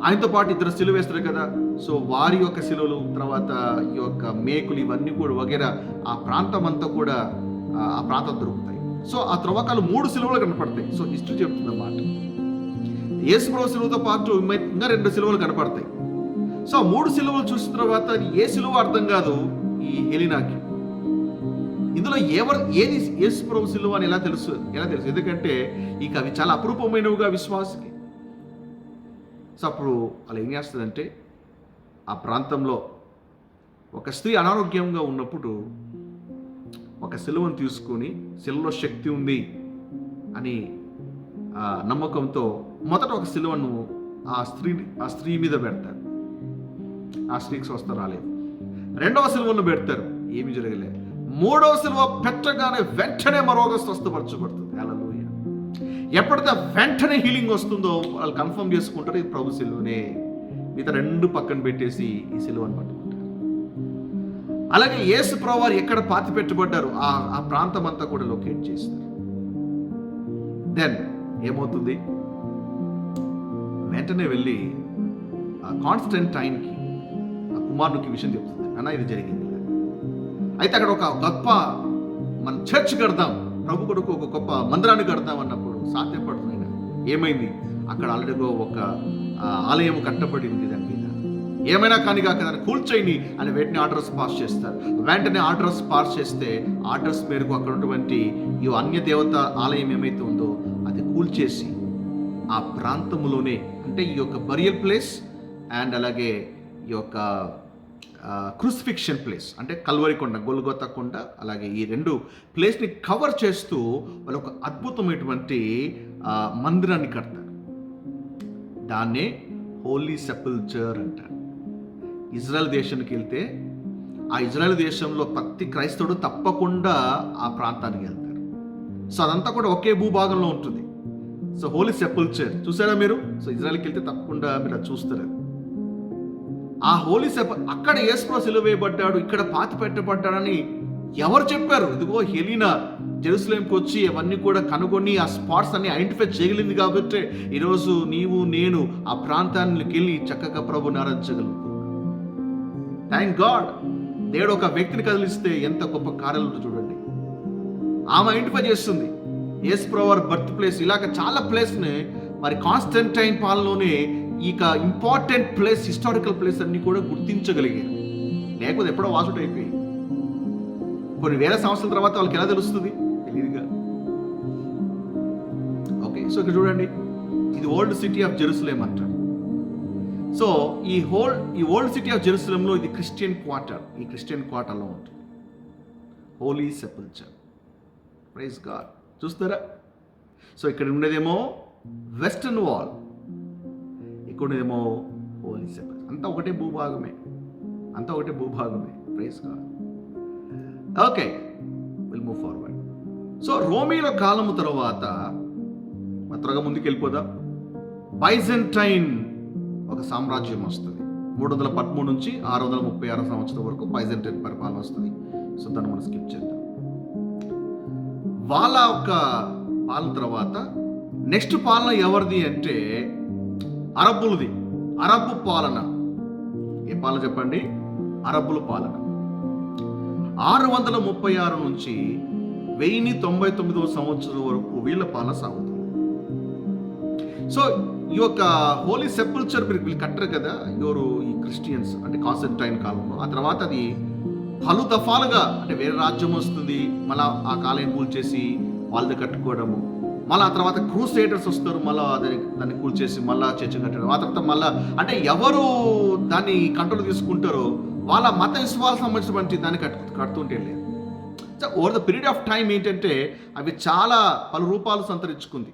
ఆయనతో పాటు ఇద్దరు సిలువ వేస్తారు కదా, సో వారి యొక్క సిలువలు, తర్వాత ఈ యొక్క మేకులు, ఇవన్నీ కూడా వగేరా ఆ ప్రాంతం అంతా కూడా ఆ ప్రాంతం దొరుకుతాయి. సో ఆ త్రవ్వకాలు 3 సిలువలు కనపడతాయి. సో హిస్టరీ చెప్తుంది అన్నమాట. యేసుప్రభు సిలువతో పాటు ఇంకా 2 సిలువలు కనపడతాయి. సో 3 సిలువలు చూసిన తర్వాత అది ఏ సిలువ అర్థం కాదు ఈ హెలీనాకి. ఇందులో ఏది యేసు ప్రభు సిలువ అని ఎలా తెలుసు? ఎందుకంటే ఇక అవి చాలా అపురూపమైనవిగా విశ్వాసకి. సో అప్పుడు అలా ఏం చేస్తుందంటే, ఆ ప్రాంతంలో ఒక స్త్రీ అనారోగ్యంగా ఉన్నప్పుడు ఒక సిలువను తీసుకొని, సిలువలో శక్తి ఉంది అని నమ్మకంతో మొదట ఒక సిలువను ఆ స్త్రీ మీద పెడతారు. ఆ స్త్రీకి స్వస్థ రాలేదు. రెండవ సిలువను పెడతారు, ఏమి జరగలేదు. మూడవ సిలువ పెట్టగానే వెంటనే మరోగా స్వస్థపరచబడుతుంది. హల్లెలూయా. ఎప్పుడైతే వెంటనే హీలింగ్ వస్తుందో వాళ్ళు కన్ఫర్మ్ చేసుకుంటారు ఇది ప్రభు సిలువనే. మిగతా రెండు పక్కన పెట్టేసి ఈ సిలువను పట్టుకుంటారు. అలాగే యేసు ప్రభు వారు ఎక్కడ పాతి పెట్టబడ్డారు ఆ ప్రాంతం అంతా కూడా లొకేట్ చేస్తారు. దెన్ ఏమవుతుంది? వెంటనే వెళ్ళి ఆ కాన్స్టంటైన్కి, ఆ కుమారునికి విషయం చెప్తుంది, అన్న ఇది జరిగింది. అయితే అక్కడ ఒక గొప్ప మన చర్చ్ కడదాం, ప్రభు కొడుకు ఒక గొప్ప మందిరాన్ని కడదాం అన్నప్పుడు సాధ్యపడుతుంది. ఏమైంది? అక్కడ ఆల్రెడీ ఒక ఆలయం కట్టబడింది. దాని మీద ఏమైనా కానీ కాక దాన్ని కూల్చేయని అని వెంటనే ఆర్డర్స్ పాస్ చేస్తారు. వెంటనే ఆర్డర్స్ పాస్ చేస్తే ఆర్డర్స్ మేరకు అక్కడ ఉన్నటువంటి ఈ అన్య దేవత ఆలయం ఏమైతే ఉందో అది కూల్చేసి ఆ ప్రాంతంలోనే, అంటే ఈ యొక్క బరియల్ ప్లేస్ అండ్ అలాగే ఈ యొక్క క్రూసిఫిక్షన్ ప్లేస్, అంటే కల్వరి కొండ, గొల్గొతా కొండ, అలాగే ఈ రెండు ప్లేస్ని కవర్ చేస్తూ వాళ్ళు ఒక అద్భుతమైనటువంటి మందిరాన్ని కడతారు. దాన్నే హోలీ సెపల్చర్ అంటారు. ఇజ్రాయెల్ దేశానికి వెళ్తే ఆ ఇజ్రాయెల్ దేశంలో ప్రతి క్రైస్తవుడు తప్పకుండా ఆ ప్రాంతానికి వెళ్తారు. సో అదంతా కూడా ఒకే భూభాగంలో ఉంటుంది. సో హోలీ సెపల్చర్ చూసారా మీరు? సో ఇజ్రాయెల్కి వెళ్తే తప్పకుండా మీరు అది చూస్తారు. ఆ హోలీ అక్కడ యేసు సిలువ వేయబడ్డాడు, ఇక్కడ పాతి పెట్టబడ్డాడని ఎవరు చెప్పారు? ఇదిగో హెలీనా జెరూసలేంకి వచ్చి అవన్నీ కూడా కనుగొని ఆ స్పాట్స్ అన్ని ఐడెంటిఫై చేయగలిగింది. కాబట్టి ఈరోజు నీవు నేను ఆ ప్రాంతానికి వెళ్ళి చక్కగా ప్రభుని ఆరాధించగలుగుతాం. Thank God. దేవుడు ఒక వ్యక్తిని కదిలిస్తే ఎంత గొప్ప కార్యాలు చూడండి. ఆమె ఐడెంటిఫై చేస్తుంది యేసు ప్రభు బర్త్ ప్లేస్. ఇలాగ చాలా ప్లేస్ని మరి కాన్స్టంటైన్ పాలనలోనే ఇక ఇంపార్టెంట్ ప్లేస్, హిస్టారికల్ ప్లేస్ అన్ని కూడా గుర్తించగలిగారు. లేకపోతే ఎప్పుడో వాసుడు అయిపోయి కొన్ని వేల సంవత్సరాల తర్వాత వాళ్ళకి ఎలా తెలుస్తుంది? తెలియదుగా. ఓకే, సో ఇక్కడ చూడండి, ఇది ఓల్డ్ సిటీ ఆఫ్ జెరూసలేం అంటారు. సో ఈ ఓల్డ్ సిటీ ఆఫ్ జెరూసలేంలో ఇది క్రిస్టియన్ క్వార్టర్. ఈ క్రిస్టియన్ క్వార్టర్లో ఉంటుంది హోలీ సెపల్చర్. Praise God. చూస్తారా? సో ఇక్కడ ఉండేదేమో వెస్టర్న్ వాల్, ఇక్కడేమో హోలీ సెపల్చర్. అంతా ఒకటే భూభాగమే. Praise God. Okay, will move forward. So రోమీల కాలము తర్వాత త్వరగా ముందుకు వెళ్ళిపోదాం. బైజెంటైన్ ఒక సామ్రాజ్యం వస్తుంది. 313 నుంచి 636 సంవత్సరం వరకు బైజెంటైన్ పరిపాలన వస్తుంది. సో దాన్ని మనం స్కిప్ చేద్దాం. వాళ్ళ ఒక పాలన తర్వాత నెక్స్ట్ పాలన ఎవరిది అంటే అరబ్బులది. అరబ్బు పాలన. ఏ పాలన చెప్పండి? అరబ్బుల పాలన. 636 నుంచి 1099 సంవత్సరం వరకు వీళ్ళ పాలన సాగుతుంది. సో ఈ యొక్క హోలీ సెపల్చర్ వీళ్ళు కట్టరు కదా ఎవరు? ఈ క్రిస్టియన్స్, అంటే కాన్స్టంటైన్ కాలంలో. ఆ తర్వాత అది పలు దఫాలుగా, అంటే వేరే రాజ్యం వస్తుంది, మళ్ళీ ఆ కాలం కూల్చేసి వాళ్ళది కట్టుకోవడము, మళ్ళీ ఆ తర్వాత క్రూసేడర్స్ వస్తారు, మళ్ళీ దాన్ని కూల్చేసి మళ్ళీ చర్చ్ కట్టడం, ఆ తర్వాత మళ్ళీ అంటే ఎవరు దాన్ని కంట్రోల్ తీసుకుంటారో వాళ్ళ మత విశ్వాసం సంబంధించినటువంటి దాన్ని కడుతుంటే లేదు. So over the period of time ఏంటంటే అవి చాలా పలు రూపాలు సంతరించుకుంది.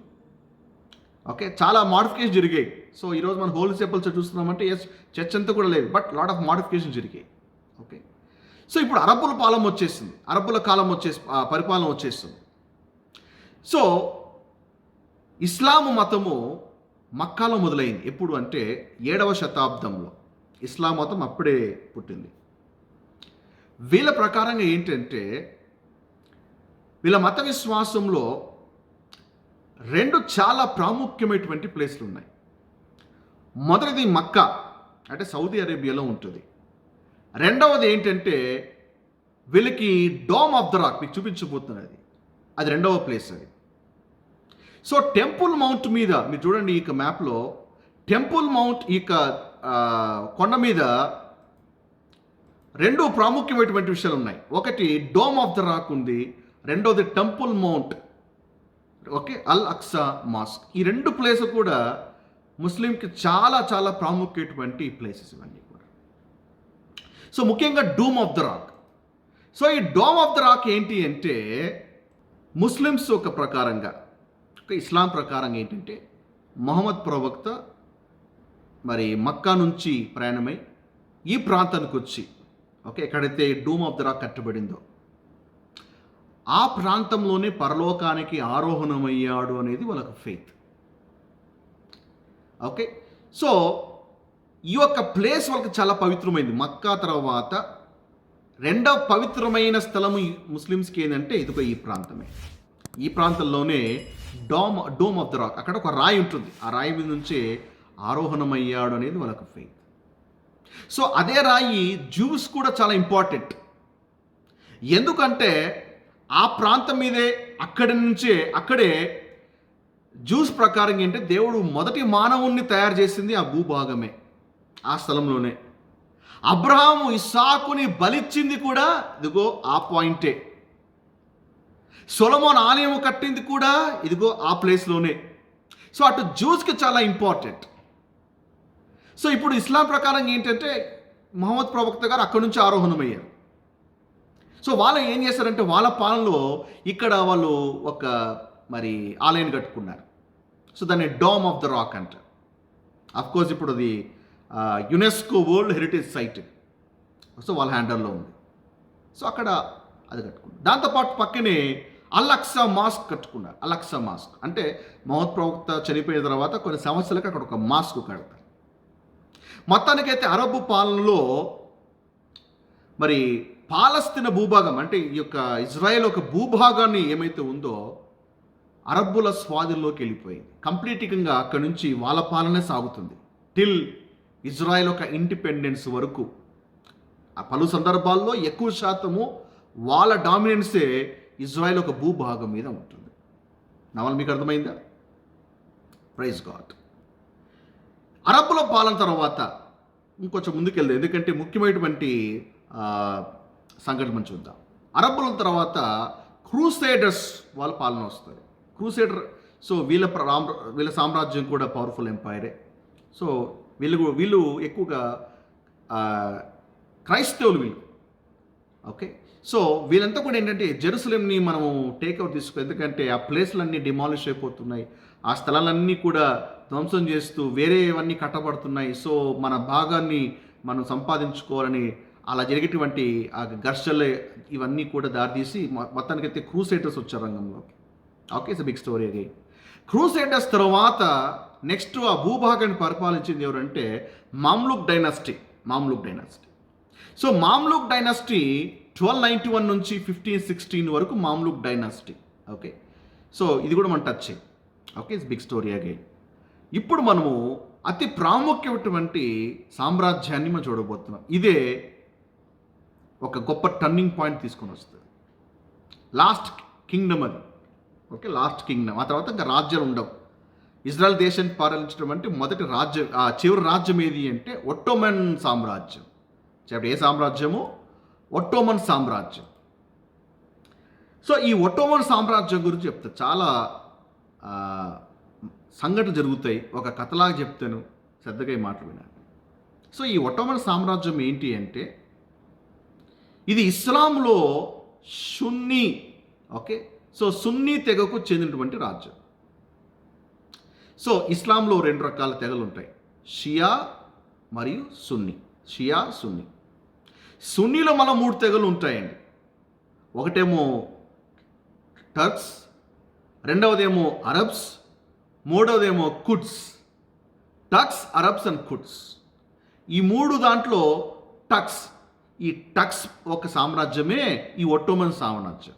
ఓకే, చాలా మోడిఫికేషన్ జరిగాయి. సో ఈరోజు మనం హోలీ సెపల్చర్ చూస్తున్నామంటే చర్చ్ అంతా కూడా లేదు, బట్ లాట్ ఆఫ్ మోడిఫికేషన్ జరిగాయి. ఓకే, సో ఇప్పుడు అరబ్బుల పాలన వచ్చేసింది, అరబ్బుల కాలం పరిపాలన వచ్చేస్తుంది. సో ఇస్లాము మతము మక్కాలో మొదలైంది. ఎప్పుడు అంటే 7వ శతాబ్దంలో ఇస్లాం మతం అప్పుడే పుట్టింది. వీళ్ళ ప్రకారంగా ఏంటంటే వీళ్ళ మత విశ్వాసంలో 2 చాలా ప్రాముఖ్యమైనటువంటి ప్లేస్లు ఉన్నాయి. మొదటిది మక్కా, అంటే సౌదీ అరేబియాలో ఉంటుంది. రెండవది ఏంటంటే వీళ్ళకి డోమ్ ఆఫ్ ద రాక్, మీకు చూపించబోతున్నది అది రెండవ ప్లేస్ అది. సో టెంపుల్ మౌంట్ మీద మీరు చూడండి, ఈ మ్యాప్లో టెంపుల్ మౌంట్ ఈ కొండ మీద రెండు ప్రాముఖ్యమైనటువంటి విషయాలు ఉన్నాయి. ఒకటి డోమ్ ఆఫ్ ద రాక్ ఉంది, రెండోది టెంపుల్ మౌంట్, ఓకే, అల్ అక్సా మాస్క్. ఈ రెండు ప్లేస్ కూడా ముస్లింకి చాలా చాలా ప్రాముఖ్యమైనటువంటి ప్లేసెస్ ఇవన్నీ కూడా. సో ముఖ్యంగా డూమ్ ఆఫ్ ద రాక్. సో ఈ డోమ్ ఆఫ్ ద రాక్ ఏంటి అంటే ముస్లిమ్స్ ఒక ప్రకారంగా, ఒక ఇస్లాం ప్రకారంగా ఏంటంటే మొహమ్మద్ ప్రవక్త మరి మక్కా నుంచి ప్రయాణమై ఈ ప్రాంతానికి వచ్చి, ఓకే, ఎక్కడైతే డూమ్ ఆఫ్ ద రాక్ కట్టబడిందో ఆ ప్రాంతంలోనే పరలోకానికి ఆరోహణమయ్యాడు అనేది వాళ్ళకు ఫెయిత్. ఓకే, సో ఈ యొక్క ప్లేస్ వాళ్ళకి చాలా పవిత్రమైంది. మక్కా తర్వాత రెండవ పవిత్రమైన స్థలము ముస్లిమ్స్కి ఏంటంటే ఇదిగో ఈ ప్రాంతమే. ఈ ప్రాంతంలోనే డోమ్ ఆఫ్ ద రాక్, అక్కడ ఒక రాయి ఉంటుంది, ఆ రాయి మీద నుంచే ఆరోహణమయ్యాడు అనేది వాళ్ళకు ఫెయిత్. సో అదే రాయి జ్యూస్ కూడా చాలా ఇంపార్టెంట్. ఎందుకంటే ఆ ప్రాంతం మీదే అక్కడే జ్యూస్ ప్రకారం ఏంటంటే దేవుడు మొదటి మానవుణ్ణి తయారు చేసింది ఆ భూభాగమే, ఆ స్థలంలోనే. అబ్రహాము ఇస్సాకుని బలిచ్చింది కూడా ఇదిగో ఆ పాయింటే. సొలొమోన్ ఆలయం కట్టింది కూడా ఇదిగో ఆ ప్లేస్లోనే. సో అటు జ్యూస్కి చాలా ఇంపార్టెంట్. సో ఇప్పుడు ఇస్లాం ప్రకారం ఏంటంటే మహమ్మద్ ప్రవక్త గారు అక్కడి నుంచి ఆరోహణమయ్యారు. సో వాళ్ళు ఏం చేశారంటే వాళ్ళ పాలనలో ఇక్కడ వాళ్ళు ఒక మరి ఆలయాన్ని కట్టుకున్నారు. సో దాన్ని డోమ్ ఆఫ్ ద రాక్ అంటారు. అఫ్కోర్స్ ఇప్పుడు అది UNESCO world heritage site, so వాళ్ళ హ్యాండల్లో ఉంది. సో అక్కడ అది కట్టుకున్నారు. దాంతోపాటు పక్కనే అల్ అక్సా మాస్క్ కట్టుకున్నారు. అల్ అక్సా మాస్క్ అంటే మహమ్మద్ ప్రవక్త చనిపోయిన తర్వాత కొన్ని సంవత్సరాలకు అక్కడ ఒక మాస్క్ కడతారు. మొత్తానికైతే అరబు పాలనలో మరి పాలస్తీనా భూభాగం అంటే ఈ యొక్క ఇజ్రాయెల్ ఒక భూభాగాన్ని ఏమైతే ఉందో అరబ్బుల స్వాధీనంలోకి వెళ్ళిపోయింది. కంప్లీట్గా అక్కడి నుంచి వాళ్ళ పాలనే సాగుతుంది టిల్ ఇజ్రాయెల్ ఒక ఇండిపెండెన్స్ వరకు. ఆ పలు సందర్భాల్లో ఎక్కువ శాతము వాళ్ళ డామినెన్సే ఇజ్రాయెల్ ఒక భూభాగం మీద ఉంటుంది. నవల్ మీకు అర్థమైందా? Praise God. అరబ్బుల పాలన తర్వాత ఇంకొంచెం ముందుకెళ్దాం, ఎందుకంటే ముఖ్యమైనటువంటి సంఘటన మనం చూద్దాం. అరబ్బుల తర్వాత క్రూసేడర్స్ వాళ్ళ పాలన వస్తుంది. క్రూసేడర్, సో వీళ్ళ సామ్రాజ్యం కూడా పవర్ఫుల్ ఎంపైరే. సో వీళ్ళు ఎక్కువగా క్రైస్తవులు వీళ్ళు. ఓకే, సో వీళ్ళంతా కూడా ఏంటంటే జెరూసలేంని మనము టేక్అవుట్ ఎందుకంటే ఆ ప్లేస్లన్నీ డిమాలిష్ అయిపోతున్నాయి, ఆ స్థలాలన్నీ కూడా ధ్వంసం చేస్తూ వేరేవన్నీ కట్టబడుతున్నాయి. సో మన భాగాన్ని మనం సంపాదించుకోవాలని అలా జరిగేటువంటి ఆ ఘర్షణలు ఇవన్నీ కూడా దారితీసి మొత్తానికైతే క్రూసేడర్స్ వచ్చారు రంగంలోకి. Okay, it's big story again. Crusaders తర్వాత నెక్స్ట్ ఆ భూభాగాన్ని పరిపాలించింది ఎవరంటే Mamluk dynasty. So Mamluk dynasty 1291 నుంచి 1516 వరకు మామ్లుక్ డైనాసిటీ. ఓకే, సో ఇది కూడా మనం టచ్ చేయం. Okay, it's big story again. ఇప్పుడు మనము అతి ప్రాముఖ్యమైనటువంటి సామ్రాజ్యాన్ని మనం చూడబోతున్నాం. ఇదే ఒక గొప్ప టర్నింగ్ పాయింట్ తీసుకొని వస్తుంది. లాస్ట్ కింగ్డమ్ అది. Okay, last Kingdom. ఆ తర్వాత ఇంకా రాజ్యాలు ఉండవు. ఇజ్రాయెల్ దేశాన్ని పాలించడం అంటే మొదటి రాజ్యం, ఆ చివరి రాజ్యం ఏది అంటే ఒట్టోమన్ సామ్రాజ్యం. ఏ సామ్రాజ్యము? ఒట్టోమన్ సామ్రాజ్యం. సో ఈ ఒట్టోమన్ సామ్రాజ్యం గురించి చెప్తా. చాలా సంఘటనలు జరుగుతాయి. ఒక కథలాగా చెప్తాను, శ్రద్ధగా ఈ మాటలు వినాలి. సో ఈ ఒట్టోమన్ సామ్రాజ్యం ఏంటి అంటే ఇది ఇస్లాంలో సున్నీ, ఓకే, సో సున్నీ తెగకు చెందినటువంటి రాజ్యం. సో ఇస్లాంలో రెండు రకాల తెగలు ఉంటాయి, షియా మరియు సున్నీ. షియా, సున్నీ. సున్నీలో మన 3 తెగలు ఉంటాయండి. ఒకటేమో టర్క్స్, రెండవదేమో అరబ్స్, మూడవదేమో Kurds. Turks, Arabs and Kurds. ఈ 3 దాంట్లో టక్స్, ఈ టక్స్ ఒక సామ్రాజ్యమే ఈ ఒట్టోమన్ సామ్రాజ్యం.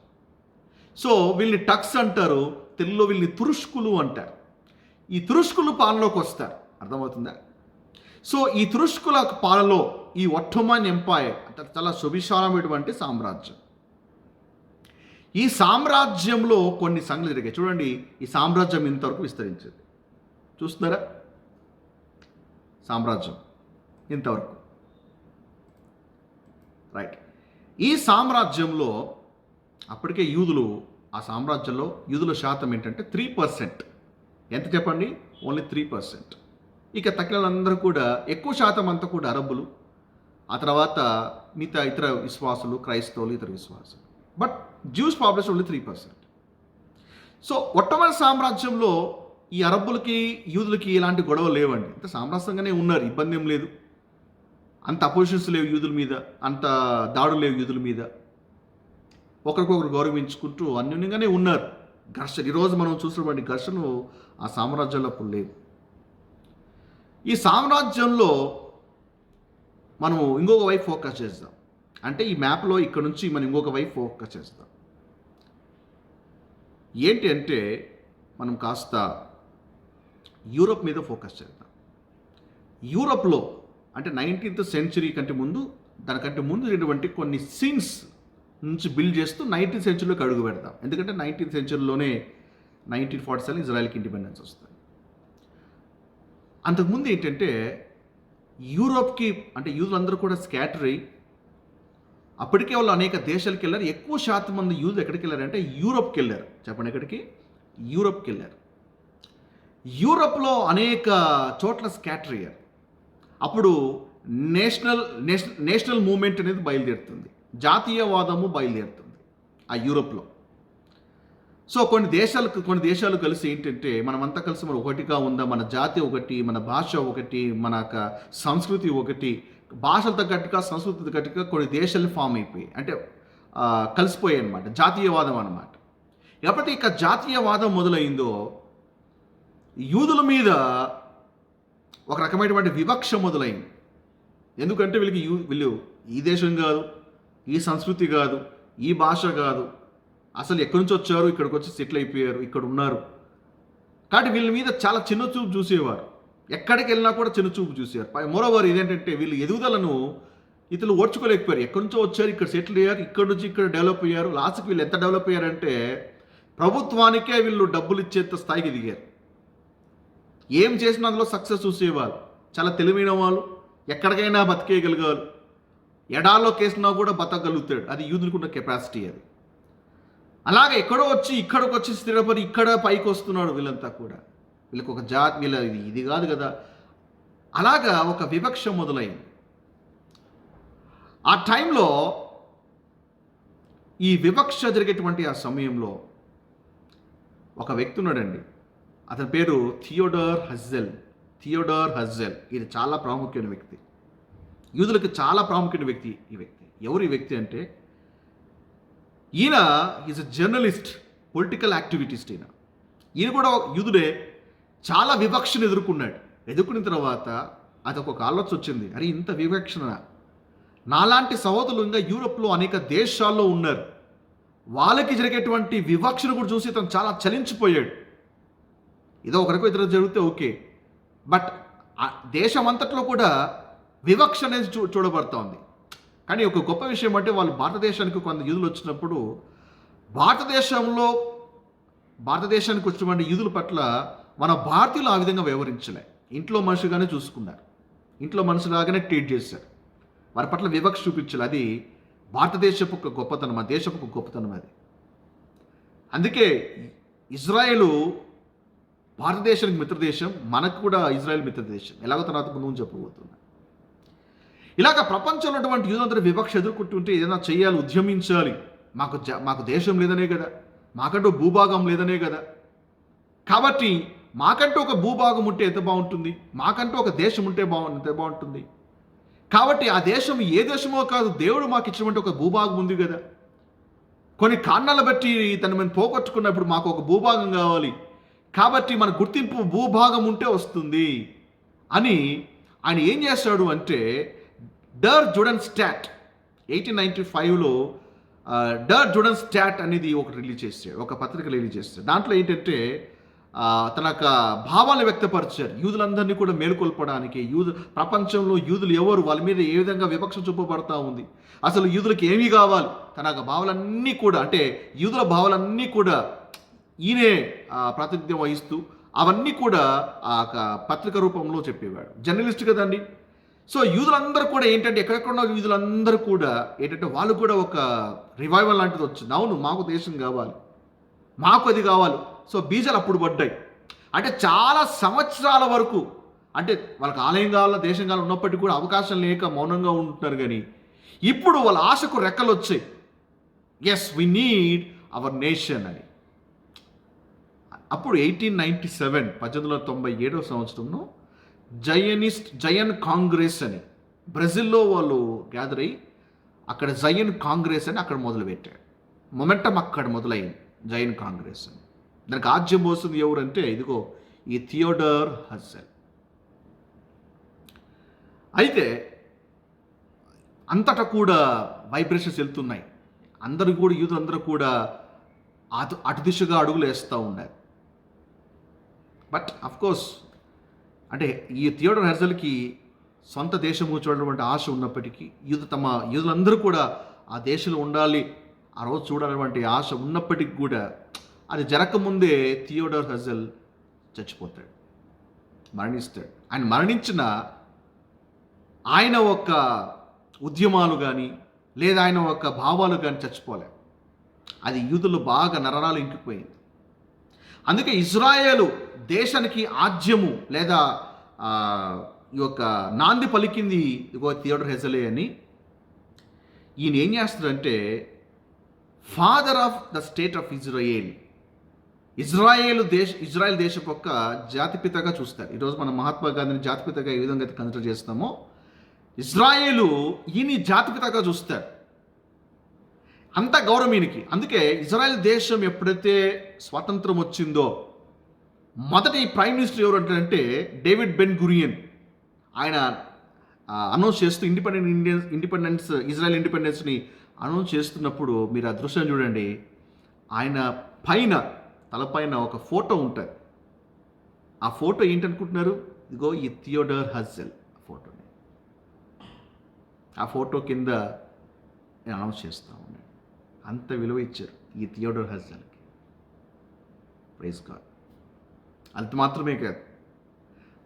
సో వీళ్ళని టక్స్ అంటారు, తెలుగులో వీళ్ళని తురుష్కులు అంటారు. ఈ తురుష్కులు పాలనలోకి వస్తారు, అర్థమవుతుందా? సో ఈ తురుష్కుల పాలనలో ఈ ఒట్టోమన్ ఎంపైర్ చాలా సువిశాలమైనటువంటి సామ్రాజ్యం. ఈ సామ్రాజ్యంలో కొన్ని సంగతులు జరిగాయి. చూడండి, ఈ సామ్రాజ్యం ఇంతవరకు విస్తరించింది. చూస్తున్నారా? సామ్రాజ్యం ఇంతవరకు. రైట్. ఈ సామ్రాజ్యంలో అప్పటికే యూదులు, ఆ సామ్రాజ్యంలో యూదుల శాతం ఏంటంటే 3%. ఎంత చెప్పండి? ఓన్లీ 3%. ఇక తక్కినందరూ కూడా ఎక్కువ శాతం అంతా కూడా అరబ్బులు, ఆ తర్వాత మిగతా ఇతర విశ్వాసులు, క్రైస్తవులు, ఇతర విశ్వాసులు. But Jews population only 3%. So Ottoman సామ్రాజ్యంలో ఈ అరబ్బులకి యూదులకి ఇలాంటి గొడవలు లేవండి. అంత సామరస్యంగానే ఉన్నారు, ఇబ్బంది ఏం లేదు. అంత అపోజిషన్స్ లేవు యూదుల మీద, అంత దాడులు లేవు యూదుల మీద. ఒకరికొకరు గౌరవించుకుంటూ అన్యోన్యంగానే ఉన్నారు. ఘర్షణ, ఈరోజు మనం చూసినటువంటి ఘర్షణలు ఆ సామ్రాజ్యంలో అప్పుడు లేవు. ఈ సామ్రాజ్యంలో మనం ఇంకొక వైపు ఫోకస్ చేద్దాం. అంటే ఈ మ్యాప్లో ఇక్కడ నుంచి మనం ఇంకొక వైపు ఫోకస్ చేస్తాం. ఏంటి అంటే మనం కాస్త యూరప్ మీద ఫోకస్ చేద్దాం. యూరప్లో అంటే 19th సెంచరీ కంటే ముందు, దానికంటే ముందు ఉన్నటువంటి కొన్ని సీన్స్ నుంచి బిల్డ్ చేస్తూ 19th సెంచరీలోకి అడుగు పెడతాం. ఎందుకంటే 19th సెంచరీలోనే 1947 ఇజ్రాయెల్కి ఇండిపెండెన్స్ వస్తుంది. అంతకుముందు ఏంటంటే యూరోప్కి అంటే యూదులందరూ కూడా స్కాటర్ అయ్యి అప్పటికే వాళ్ళు అనేక దేశాలకు వెళ్ళారు. ఎక్కువ శాతం మంది యూదులు ఎక్కడికి వెళ్ళారంటే యూరోప్కి వెళ్ళారు. చెప్పండి, ఎక్కడికి? యూరోప్కి వెళ్ళారు. యూరోప్లో అనేక చోట్ల స్కాటర్ అయ్యారు. అప్పుడు నేషనల్ మూవ్మెంట్ అనేది బయలుదేరుతుంది, జాతీయవాదము బయలుదేరుతుంది ఆ యూరోప్లో. సో కొన్ని దేశాలు కలిసి ఏంటంటే మనమంతా కలిసి మనం ఒకటిగా ఉందా, మన జాతి ఒకటి, మన భాష ఒకటి, మన సంస్కృతి ఒకటి, భాషలు తగ్గట్టుగా సంస్కృతి తగ్గట్టుగా కొన్ని దేశాలు ఫామ్ అయిపోయి అంటే కలిసిపోయాయి అనమాట, జాతీయవాదం అనమాట. ఎప్పటి ఇక జాతీయవాదం మొదలైందో యూదుల మీద ఒక రకమైనటువంటి వివక్ష మొదలైంది. ఎందుకంటే వీళ్ళు ఈ దేశం కాదు, ఈ సంస్కృతి కాదు, ఈ భాష కాదు, అసలు ఎక్కడి నుంచి వచ్చారు, ఇక్కడికి వచ్చి సెటిల్ అయిపోయారు, ఇక్కడ ఉన్నారు. కాబట్టి వీళ్ళ మీద చాలా చిన్న చూపు చూసేవారు. ఎక్కడికి వెళ్ళినా కూడా చిన్న చూపు చూసేవారు. మరోవారు ఇదేంటంటే వీళ్ళు ఎదుగుదలను ఇతరులు ఓర్చుకోలేకపోయారు. ఎక్కడి నుంచో వచ్చారు, ఇక్కడ సెటిల్ అయ్యారు, ఇక్కడ నుంచి ఇక్కడ డెవలప్ అయ్యారు. లాస్ట్కి వీళ్ళు ఎంత డెవలప్ అయ్యారంటే ప్రభుత్వానికే వీళ్ళు డబ్బులు ఇచ్చేంత స్థాయికి దిగారు. ఏం చేసినా అందులో సక్సెస్ చూసేవారు. చాలా తెలివైన వాళ్ళు, ఎక్కడికైనా బతికేయగలిగారు. ఎడాల్లో కేసినా కూడా బతకగలుగుతాడు. అది యూదులకు ఉన్న కెపాసిటీ. అది అలాగే ఎక్కడో వచ్చి ఇక్కడికి వచ్చి స్థిరపడి ఇక్కడ పైకి వస్తున్నాడు. వీళ్ళంతా కూడా వీళ్ళకి ఒక జాతి, వీళ్ళ ఇది కాదు కదా. అలాగా ఒక వివక్ష మొదలైంది. ఆ టైంలో ఈ వివక్ష జరిగేటువంటి ఆ సమయంలో ఒక వ్యక్తి ఉన్నాడండి. అతని పేరు థియోడర్ హజ్జెల్. ఇది చాలా ప్రాముఖ్యమైన వ్యక్తి, యూదులకు చాలా ప్రాముఖ్యమైన వ్యక్తి. ఈ వ్యక్తి ఎవరు? ఈ వ్యక్తి అంటే ఈయన is a journalist, political activist. ఈయన కూడా యూదుడే. చాలా వివక్షను ఎదుర్కొన్న తర్వాత అదొక ఆలోచన వచ్చింది, అరే ఇంత వివక్షణ, నాలాంటి సహోదరులు ఇంకా యూరోప్లో అనేక దేశాల్లో ఉన్నారు, వాళ్ళకి జరిగేటువంటి వివక్షను కూడా చూసి తను చాలా చలించిపోయాడు. ఏదో ఒకరికో ఇద్దరు జరిగితే ఓకే, బట్ దేశం అంతట్లో కూడా వివక్ష అనేది చూడబడతా ఉంది. కానీ ఒక గొప్ప విషయం అంటే వాళ్ళు భారతదేశానికి కొంత యూదులు వచ్చినప్పుడు భారతదేశానికి వచ్చినటువంటి యూదుల పట్ల మన భారతీయులు ఆ విధంగా వ్యవహరించలే. ఇంట్లో మనుషులుగానే చూసుకున్నారు, ఇంట్లో మనుషులాగానే ట్రీట్ చేశారు. వారి పట్ల వివక్ష చూపించాలి. అది భారతదేశపు ఒక గొప్పతనం, ఆ దేశపు ఒక గొప్పతనం అది. అందుకే ఇజ్రాయేలు భారతదేశానికి మిత్రదేశం, మనకు కూడా ఇజ్రాయెల్ మిత్రదేశం. ఎలాగో తర్వాత ముందు చెప్పబోతున్నా. ఇలాగ ప్రపంచంలో ఉన్నటువంటి యూదులందరూ వివక్ష ఎదుర్కొంటుంటే ఏదైనా చేయాలి, ఉద్యమించాలి. మాకు దేశం లేదనే కదా, మాకంటూ భూభాగం లేదనే కదా. కాబట్టి మాకంటూ ఒక భూభాగం ఉంటే ఎంత బాగుంటుంది, మాకంటూ ఒక దేశం ఉంటే ఎంత బాగుంటుంది. కాబట్టి ఆ దేశం ఏ దేశమో కాదు, దేవుడు మాకు ఇచ్చినటువంటి ఒక భూభాగం ఉంది కదా. కొన్ని కారణాలు బట్టి తను మేము పోగొట్టుకున్నప్పుడు మాకు ఒక భూభాగం కావాలి. కాబట్టి మన గుర్తింపు భూభాగం ఉంటే వస్తుంది అని ఆయన ఏం చేస్తాడు అంటే డర్ జుడెన్స్టాట్ 1895లో డర్ జుడెన్స్టాట్ అనేది ఒకటి రిలీజ్ చేస్తాడు, ఒక పత్రిక రిలీజ్ చేస్తాడు. దాంట్లో ఏంటంటే తన యొక్క భావాలు వ్యక్తపరిచారు. యూదులందరినీ కూడా మేలుకొల్పడానికి, ప్రపంచంలో యూదులు ఎవరు, వాళ్ళ మీద ఏ విధంగా వివక్ష చూపబడతా ఉంది, అసలు యూదులకు ఏమీ కావాలి, తన యొక్క భావాలన్నీ కూడా అంటే యూదుల భావాలన్నీ కూడా ఈయనే ప్రాతినిధ్యం వహిస్తూ అవన్నీ కూడా ఆ పత్రిక రూపంలో చెప్పేవాడు. జర్నలిస్ట్ కదండి. సో యూదులందరూ కూడా ఏంటంటే ఎక్కడెక్కడ ఉన్న యూదులందరూ కూడా ఏంటంటే వాళ్ళు కూడా ఒక రివైవల్ లాంటిది వచ్చింది. అవును, మాకు దేశం కావాలి, మాకు అది కావాలి. సో బీజాలు అప్పుడు పడ్డాయి. అంటే చాలా సంవత్సరాల వరకు, అంటే వాళ్ళకి ఆలయం కావాలా దేశం కావాలి ఉన్నప్పటికీ కూడా అవకాశం లేక మౌనంగా ఉంటున్నారు. కానీ ఇప్పుడు వాళ్ళ ఆశకు రెక్కలు వచ్చాయి. Yes, we need our nation అని. అప్పుడు 1897 సంవత్సరంలో జయన్ కాంగ్రెస్ అని బ్రెజిల్లో వాళ్ళు గ్యాదర్ అయ్యి అక్కడ జయన్ కాంగ్రెస్ అని అక్కడ మొదలుపెట్టారు. మొమెంటం అక్కడ మొదలైంది జయన్ కాంగ్రెస్ అని. దానికి ఆజ్యం పోస్తుంది ఎవరంటే ఇదిగో ఈ థియోడర్ హర్జల్. అయితే అంతటా కూడా వైబ్రేషన్స్ వెళ్తున్నాయి. యూదులందరూ కూడా అటు దిశగా అడుగులు వేస్తూ ఉన్నారు. బట్ అఫ్కోర్స్ అంటే ఈ థియోడర్ హెర్జల్కి సొంత దేశము చూడటువంటి ఆశ ఉన్నప్పటికీ యూదులందరూ కూడా ఆ దేశంలో ఉండాలి, ఆ రోజు చూడాలన్నటువంటి ఆశ ఉన్నప్పటికీ కూడా అది జరగకముందే థియోడర్ హెర్జల్ చచ్చిపోతాడు, మరణిస్తాడు. ఆయన మరణించిన ఆయన ఒక ఉద్యమాలు కానీ లేదా ఆయన ఒక భావాలు కానీ చచ్చిపోలే. అది యూదులు బాగా నరనాలు ఇంకిపోయింది. అందుకే ఇజ్రాయేలు దేశానికి ఆజ్యము లేదా ఈ యొక్క నాంది పలికింది ఇగో థియోడర్ హెర్జలే అని. ఈయన ఏం చేస్తాడంటే father of the state of Israel, Israel దేశపు యొక్క జాతిపితగా చూస్తారు. ఈరోజు మనం మహాత్మా గాంధీని జాతిపితగా ఏ విధంగా అయితే కన్సిడర్ చేస్తామో ఇజ్రాయేలు ఈయన జాతిపితగా చూస్తారు. అంత గౌరవం ఈయనకి. అందుకే ఇజ్రాయెల్ దేశం ఎప్పుడైతే స్వాతంత్రం వచ్చిందో మొదటి ప్రైమ్ మినిస్టర్ ఎవరు అంటే డేవిడ్ బెన్ గురియన్. ఆయన అనౌన్స్ చేస్తూ ఇజ్రాయెల్ ఇండిపెండెన్స్ని అనౌన్స్ చేస్తున్నప్పుడు మీరు ఆ దృశ్యం చూడండి. ఆయన తలపైన ఒక ఫోటో ఉంటుంది. ఆ ఫోటో ఏంటనుకుంటున్నారు? ఇదిగో ఈ థియోడర్ హెర్జల్ ఫోటోని. ఆ ఫోటో కింద నేను అనౌన్స్ చేస్తూ ఉన్నాను. అంత విలువ ఇచ్చారు ఈ థియోడర్ హెర్జల్కి. Praise God. అంత మాత్రమే కాదు,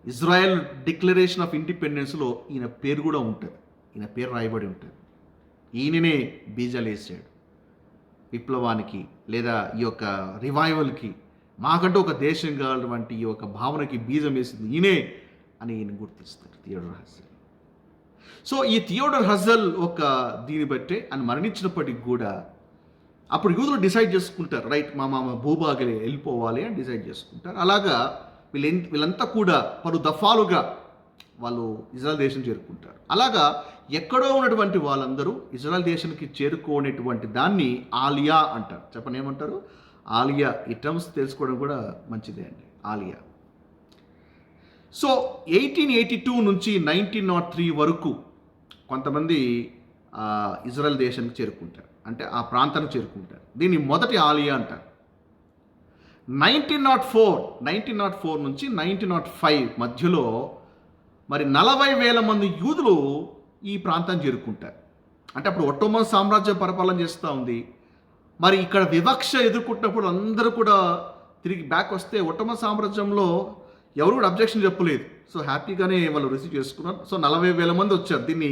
ఇజ్రాయెల్ డిక్లరేషన్ ఆఫ్ ఇండిపెండెన్స్లో ఈయన పేరు కూడా ఉంటుంది, ఈయన పేరు రాయబడి ఉంటుంది. ఈయననే బీజాలు వేసాడు విప్లవానికి లేదా ఈ యొక్క రివైవల్కి. మాకంటూ ఒక దేశం కావాలంటే ఈ యొక్క భావనకి బీజం వేసింది ఈయనే అని ఈయన గుర్తిస్తారు థియోడర్ హెర్జల్. సో ఈ థియోడర్ హెర్జల్ ఒక దీన్ని బట్టే ఆయన మరణించినప్పటికి కూడా అప్పుడు యూదులు డిసైడ్ చేసుకుంటారు, రైట్ మా భూభాగాలు వెళ్ళిపోవాలి అని డిసైడ్ చేసుకుంటారు. అలాగా వీళ్ళంతా కూడా పలు దఫాలుగా వాళ్ళు ఇజ్రాయెల్ దేశం చేరుకుంటారు. అలాగా ఎక్కడో ఉన్నటువంటి వాళ్ళందరూ ఇజ్రాయెల్ దేశానికి చేరుకోనేటువంటి దాన్ని ఆలియా అంటారు. చెప్పండి ఏమంటారు? ఆలియా. ఈ టర్మ్స్ తెలుసుకోవడం కూడా మంచిదే అండి, ఆలియా. సో 1882 నుంచి 1903 వరకు కొంతమంది ఇజ్రాయెల్ దేశానికి చేరుకుంటారు, అంటే ఆ ప్రాంతానికి చేరుకుంటారు. దీన్ని మొదటి ఆలియా అంటారు. 1904 నుంచి 1905 మధ్యలో మరి 40,000 మంది యూదులు ఈ ప్రాంతాన్ని చేరుకుంటారు. అంటే అప్పుడు ఒట్టోమన్ సామ్రాజ్యం పరిపాలన చేస్తూ ఉంది. మరి ఇక్కడ వివక్ష ఎదుర్కొంటున్నప్పుడు అందరూ కూడా తిరిగి బ్యాక్ వస్తే ఒట్టోమన్ సామ్రాజ్యంలో ఎవరు కూడా అబ్జెక్షన్ చెప్పలేదు. సో హ్యాపీగానే వాళ్ళు రిసీవ్ చేసుకున్నారు. సో 40,000 మంది వచ్చారు. దీన్ని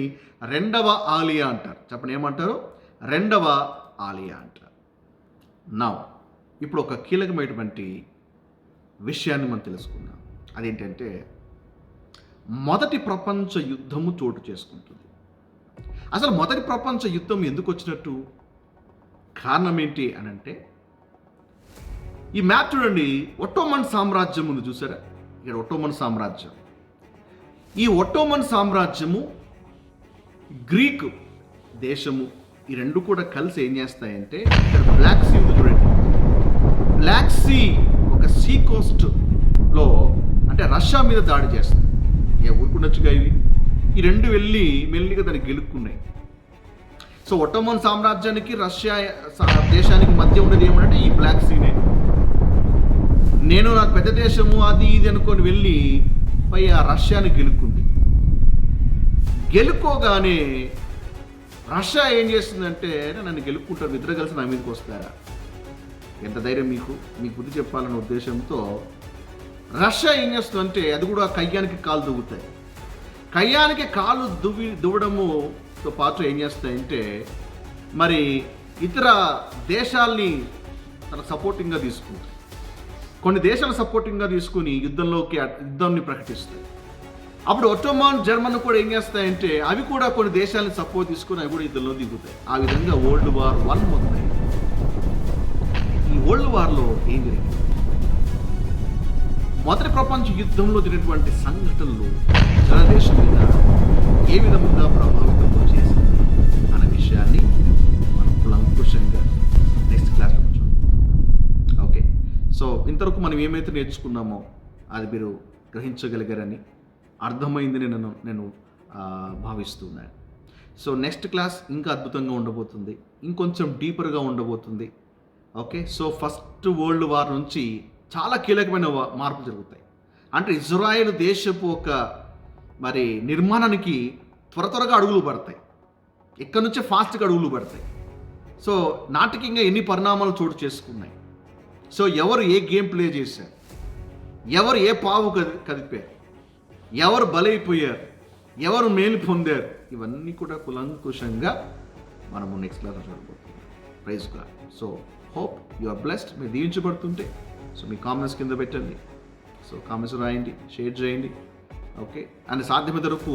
రెండవ ఆలియా అంటారు. చెప్పండి ఏమంటారు? రెండవ ఆలియా అంటారు. నా ఇప్పుడు ఒక కీలకమైనటువంటి విషయాన్ని మనం తెలుసుకుందాం. అదేంటంటే మొదటి ప్రపంచ యుద్ధము చోటు చేసుకుంటుంది. అసలు మొదటి ప్రపంచ యుద్ధం ఎందుకు వచ్చినట్టు, కారణం ఏంటి అని అంటే, ఈ మ్యాప్ చూడండి. ఒట్టోమన్ సామ్రాజ్యం ఉంది చూసారా? ఇక్కడ ఒట్టోమన్ సామ్రాజ్యం. ఈ ఒట్టోమన్ సామ్రాజ్యము గ్రీకు దేశము ఈ రెండు కూడా కలిసి ఏం చేస్తాయంటే, ఇక్కడ బ్లాక్ సీ ఉంది చూడండి. బ్లాక్ సీ ఒక సీ కోస్ట్లో అంటే రష్యా మీద దాడి చేస్తాయి. ఊరుకుండొచ్చుగా ఇవి. ఈ రెండు వెళ్ళి మెల్లిగా దాన్ని గెలుక్కున్నాయి. సో ఒట్టోమన్ సామ్రాజ్యానికి రష్యా దేశానికి మధ్య ఉన్నది ఏమంటే ఈ బ్లాక్ సీనే. నాకు పెద్ద దేశము అది ఇది అనుకొని వెళ్ళి పై ఆ రష్యాని గెలుక్కుంది. గెలుక్కోగానే రష్యా ఏం చేస్తుందంటే, నన్ను గెలుక్కుంటారు, ఇద్దరు కలిసి నా మీదకి వస్తారా, ఎంత ధైర్యం మీకు బుద్ధి చెప్పాలనే ఉద్దేశంతో రష్యా ఏం చేస్తుందంటే అది కూడా కయ్యానికి కాలు దూగుతాయి. కయ్యానికి కాలు దువ్వడముతో పాటు ఏం చేస్తాయంటే మరి ఇతర దేశాల్ని తన సపోర్టింగ్గా తీసుకుంటాయి. కొన్ని దేశాలు సపోర్టింగ్గా తీసుకుని యుద్ధాన్ని ప్రకటిస్తాయి. అప్పుడు ఒట్టోమన్ జర్మన్ కూడా ఏం చేస్తాయంటే అవి కూడా కొన్ని దేశాలను సపోర్ట్ తీసుకుని అవి కూడా యుద్ధంలో దిగుతాయి. ఆ విధంగా వరల్డ్ వార్ 1 మొదలైంది. ఈ వరల్డ్ వార్లో ఏం జరిగింది? మొదటి ప్రపంచ యుద్ధంలో జరిగినటువంటి సంఘటనలు మన దేశం మీద ఏ విధంగా ప్రభావితం చేసింది అనే విషయాన్ని మనం కులంకుశంగా నెక్స్ట్ క్లాస్లో చూద్దాం. ఓకే, సో ఇంతవరకు మనం ఏమైతే నేర్చుకున్నామో అది మీరు గ్రహించగలిగారని అర్థమైందని నేను భావిస్తున్నాను. సో నెక్స్ట్ క్లాస్ ఇంకా అద్భుతంగా ఉండబోతుంది, ఇంకొంచెం డీపర్గా ఉండబోతుంది. Okay, so first world war నుంచి చాలా కీలకమైన మార్పులు జరుగుతాయి. అంటే ఇజ్రాయెల్ దేశపు ఒక మరి నిర్మాణానికి త్వరగా అడుగులు పడతాయి. ఇక్కడ నుంచే ఫాస్ట్గా అడుగులు పడతాయి. సో నాటకీయంగా ఎన్ని పరిణామాలు చోటు చేసుకున్నాయి. సో ఎవరు ఏ గేమ్ ప్లే చేశారు, ఎవరు ఏ పావు కదిపారు, ఎవరు బలైపోయారు, ఎవరు మేలు పొందారు, ఇవన్నీ కూడా కులంకుశంగా మనము నెక్స్ట్ క్లాస్ చూడబోతున్నాం. Praise God. So hope you are blessed. మీరు దీవించబడుతుంటే సో మీ కామెంట్స్ కింద పెట్టండి. సో కామెంట్స్ రాయండి, షేర్ చేయండి. ఓకే, అండ్ సాధ్యమైనంత వరకు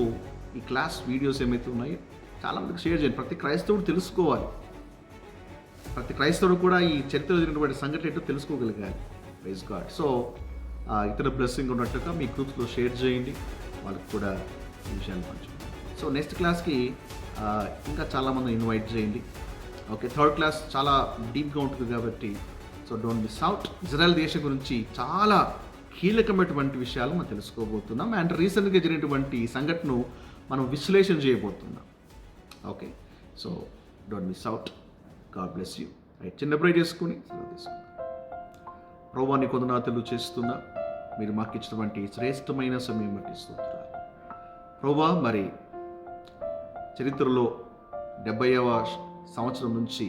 ఈ క్లాస్ వీడియోస్ ఏమైతే ఉన్నాయో చాలామందికి షేర్ చేయండి. ప్రతి క్రైస్తవుడు తెలుసుకోవాలి. ప్రతి క్రైస్తవుడు కూడా ఈ చరిత్రలో జరిగినటువంటి సంఘటన ఏంటో తెలుసుకోగలిగాలి. Praise God. సో ఇతర బ్లెస్సింగ్ ఉన్నట్టుగా మీ గ్రూప్స్లో షేర్ చేయండి, వాళ్ళకి కూడా ఈ విషయాన్ని పంచండి. సో నెక్స్ట్ క్లాస్కి ఇంకా చాలామంది ఇన్వైట్ చేయండి. ఓకే, థర్డ్ క్లాస్ చాలా డీప్గా ఉంటుంది కాబట్టి so don't miss out. Israel దేశం గురించి చాలా కీలకమైనటువంటి విషయాలు మనం తెలుసుకోబోతున్నాం. అండ్ రీసెంట్గా జరిగినటువంటి సంఘటనను మనం విశ్లేషణ చేయబోతున్నాం. Okay, so don't miss out. God bless you. Right, చిన్న ప్రే చేసుకుని సెలవు తీసుకుందాం. ప్రభువాన్ని కొందనాతలు చేస్తున్నా, మీరు మాకు ఇచ్చినటువంటి శ్రేష్టమైన సమయం బట్టి స్తోత్రాలు. ప్రభువా, మరి చరిత్రలో 70వ సంవత్సరం నుంచి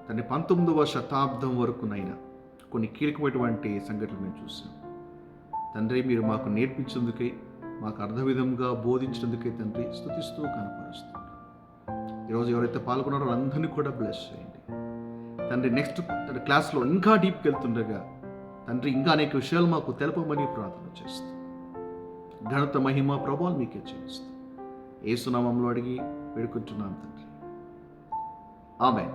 19వ శతాబ్దం వరకునైనా కొన్ని కీలకమైనటువంటి సంఘటనలు మేము చూసాం. తండ్రి, మీరు మాకు నేర్పించేందుకై, మాకు అర్థ విధంగా బోధించినందుకై తండ్రి స్తుతిస్తూ కనపరుస్తున్నాం. ఈరోజు ఎవరైతే పాల్గొన్నారో అందరినీ కూడా బ్లెస్ చేయండి తండ్రి. నెక్స్ట్ క్లాస్లో ఇంకా డీప్కి వెళ్తుండగా తండ్రి ఇంకా అనేక విషయాలు మాకు తెలపమని ప్రార్థన చేస్తాం. ఘనత మహిమ ప్రభావాలు మీకే చేస్తాం. యేసు నామములో అడిగి వేడుకుంటున్నాం తండ్రి. ఆమేన్.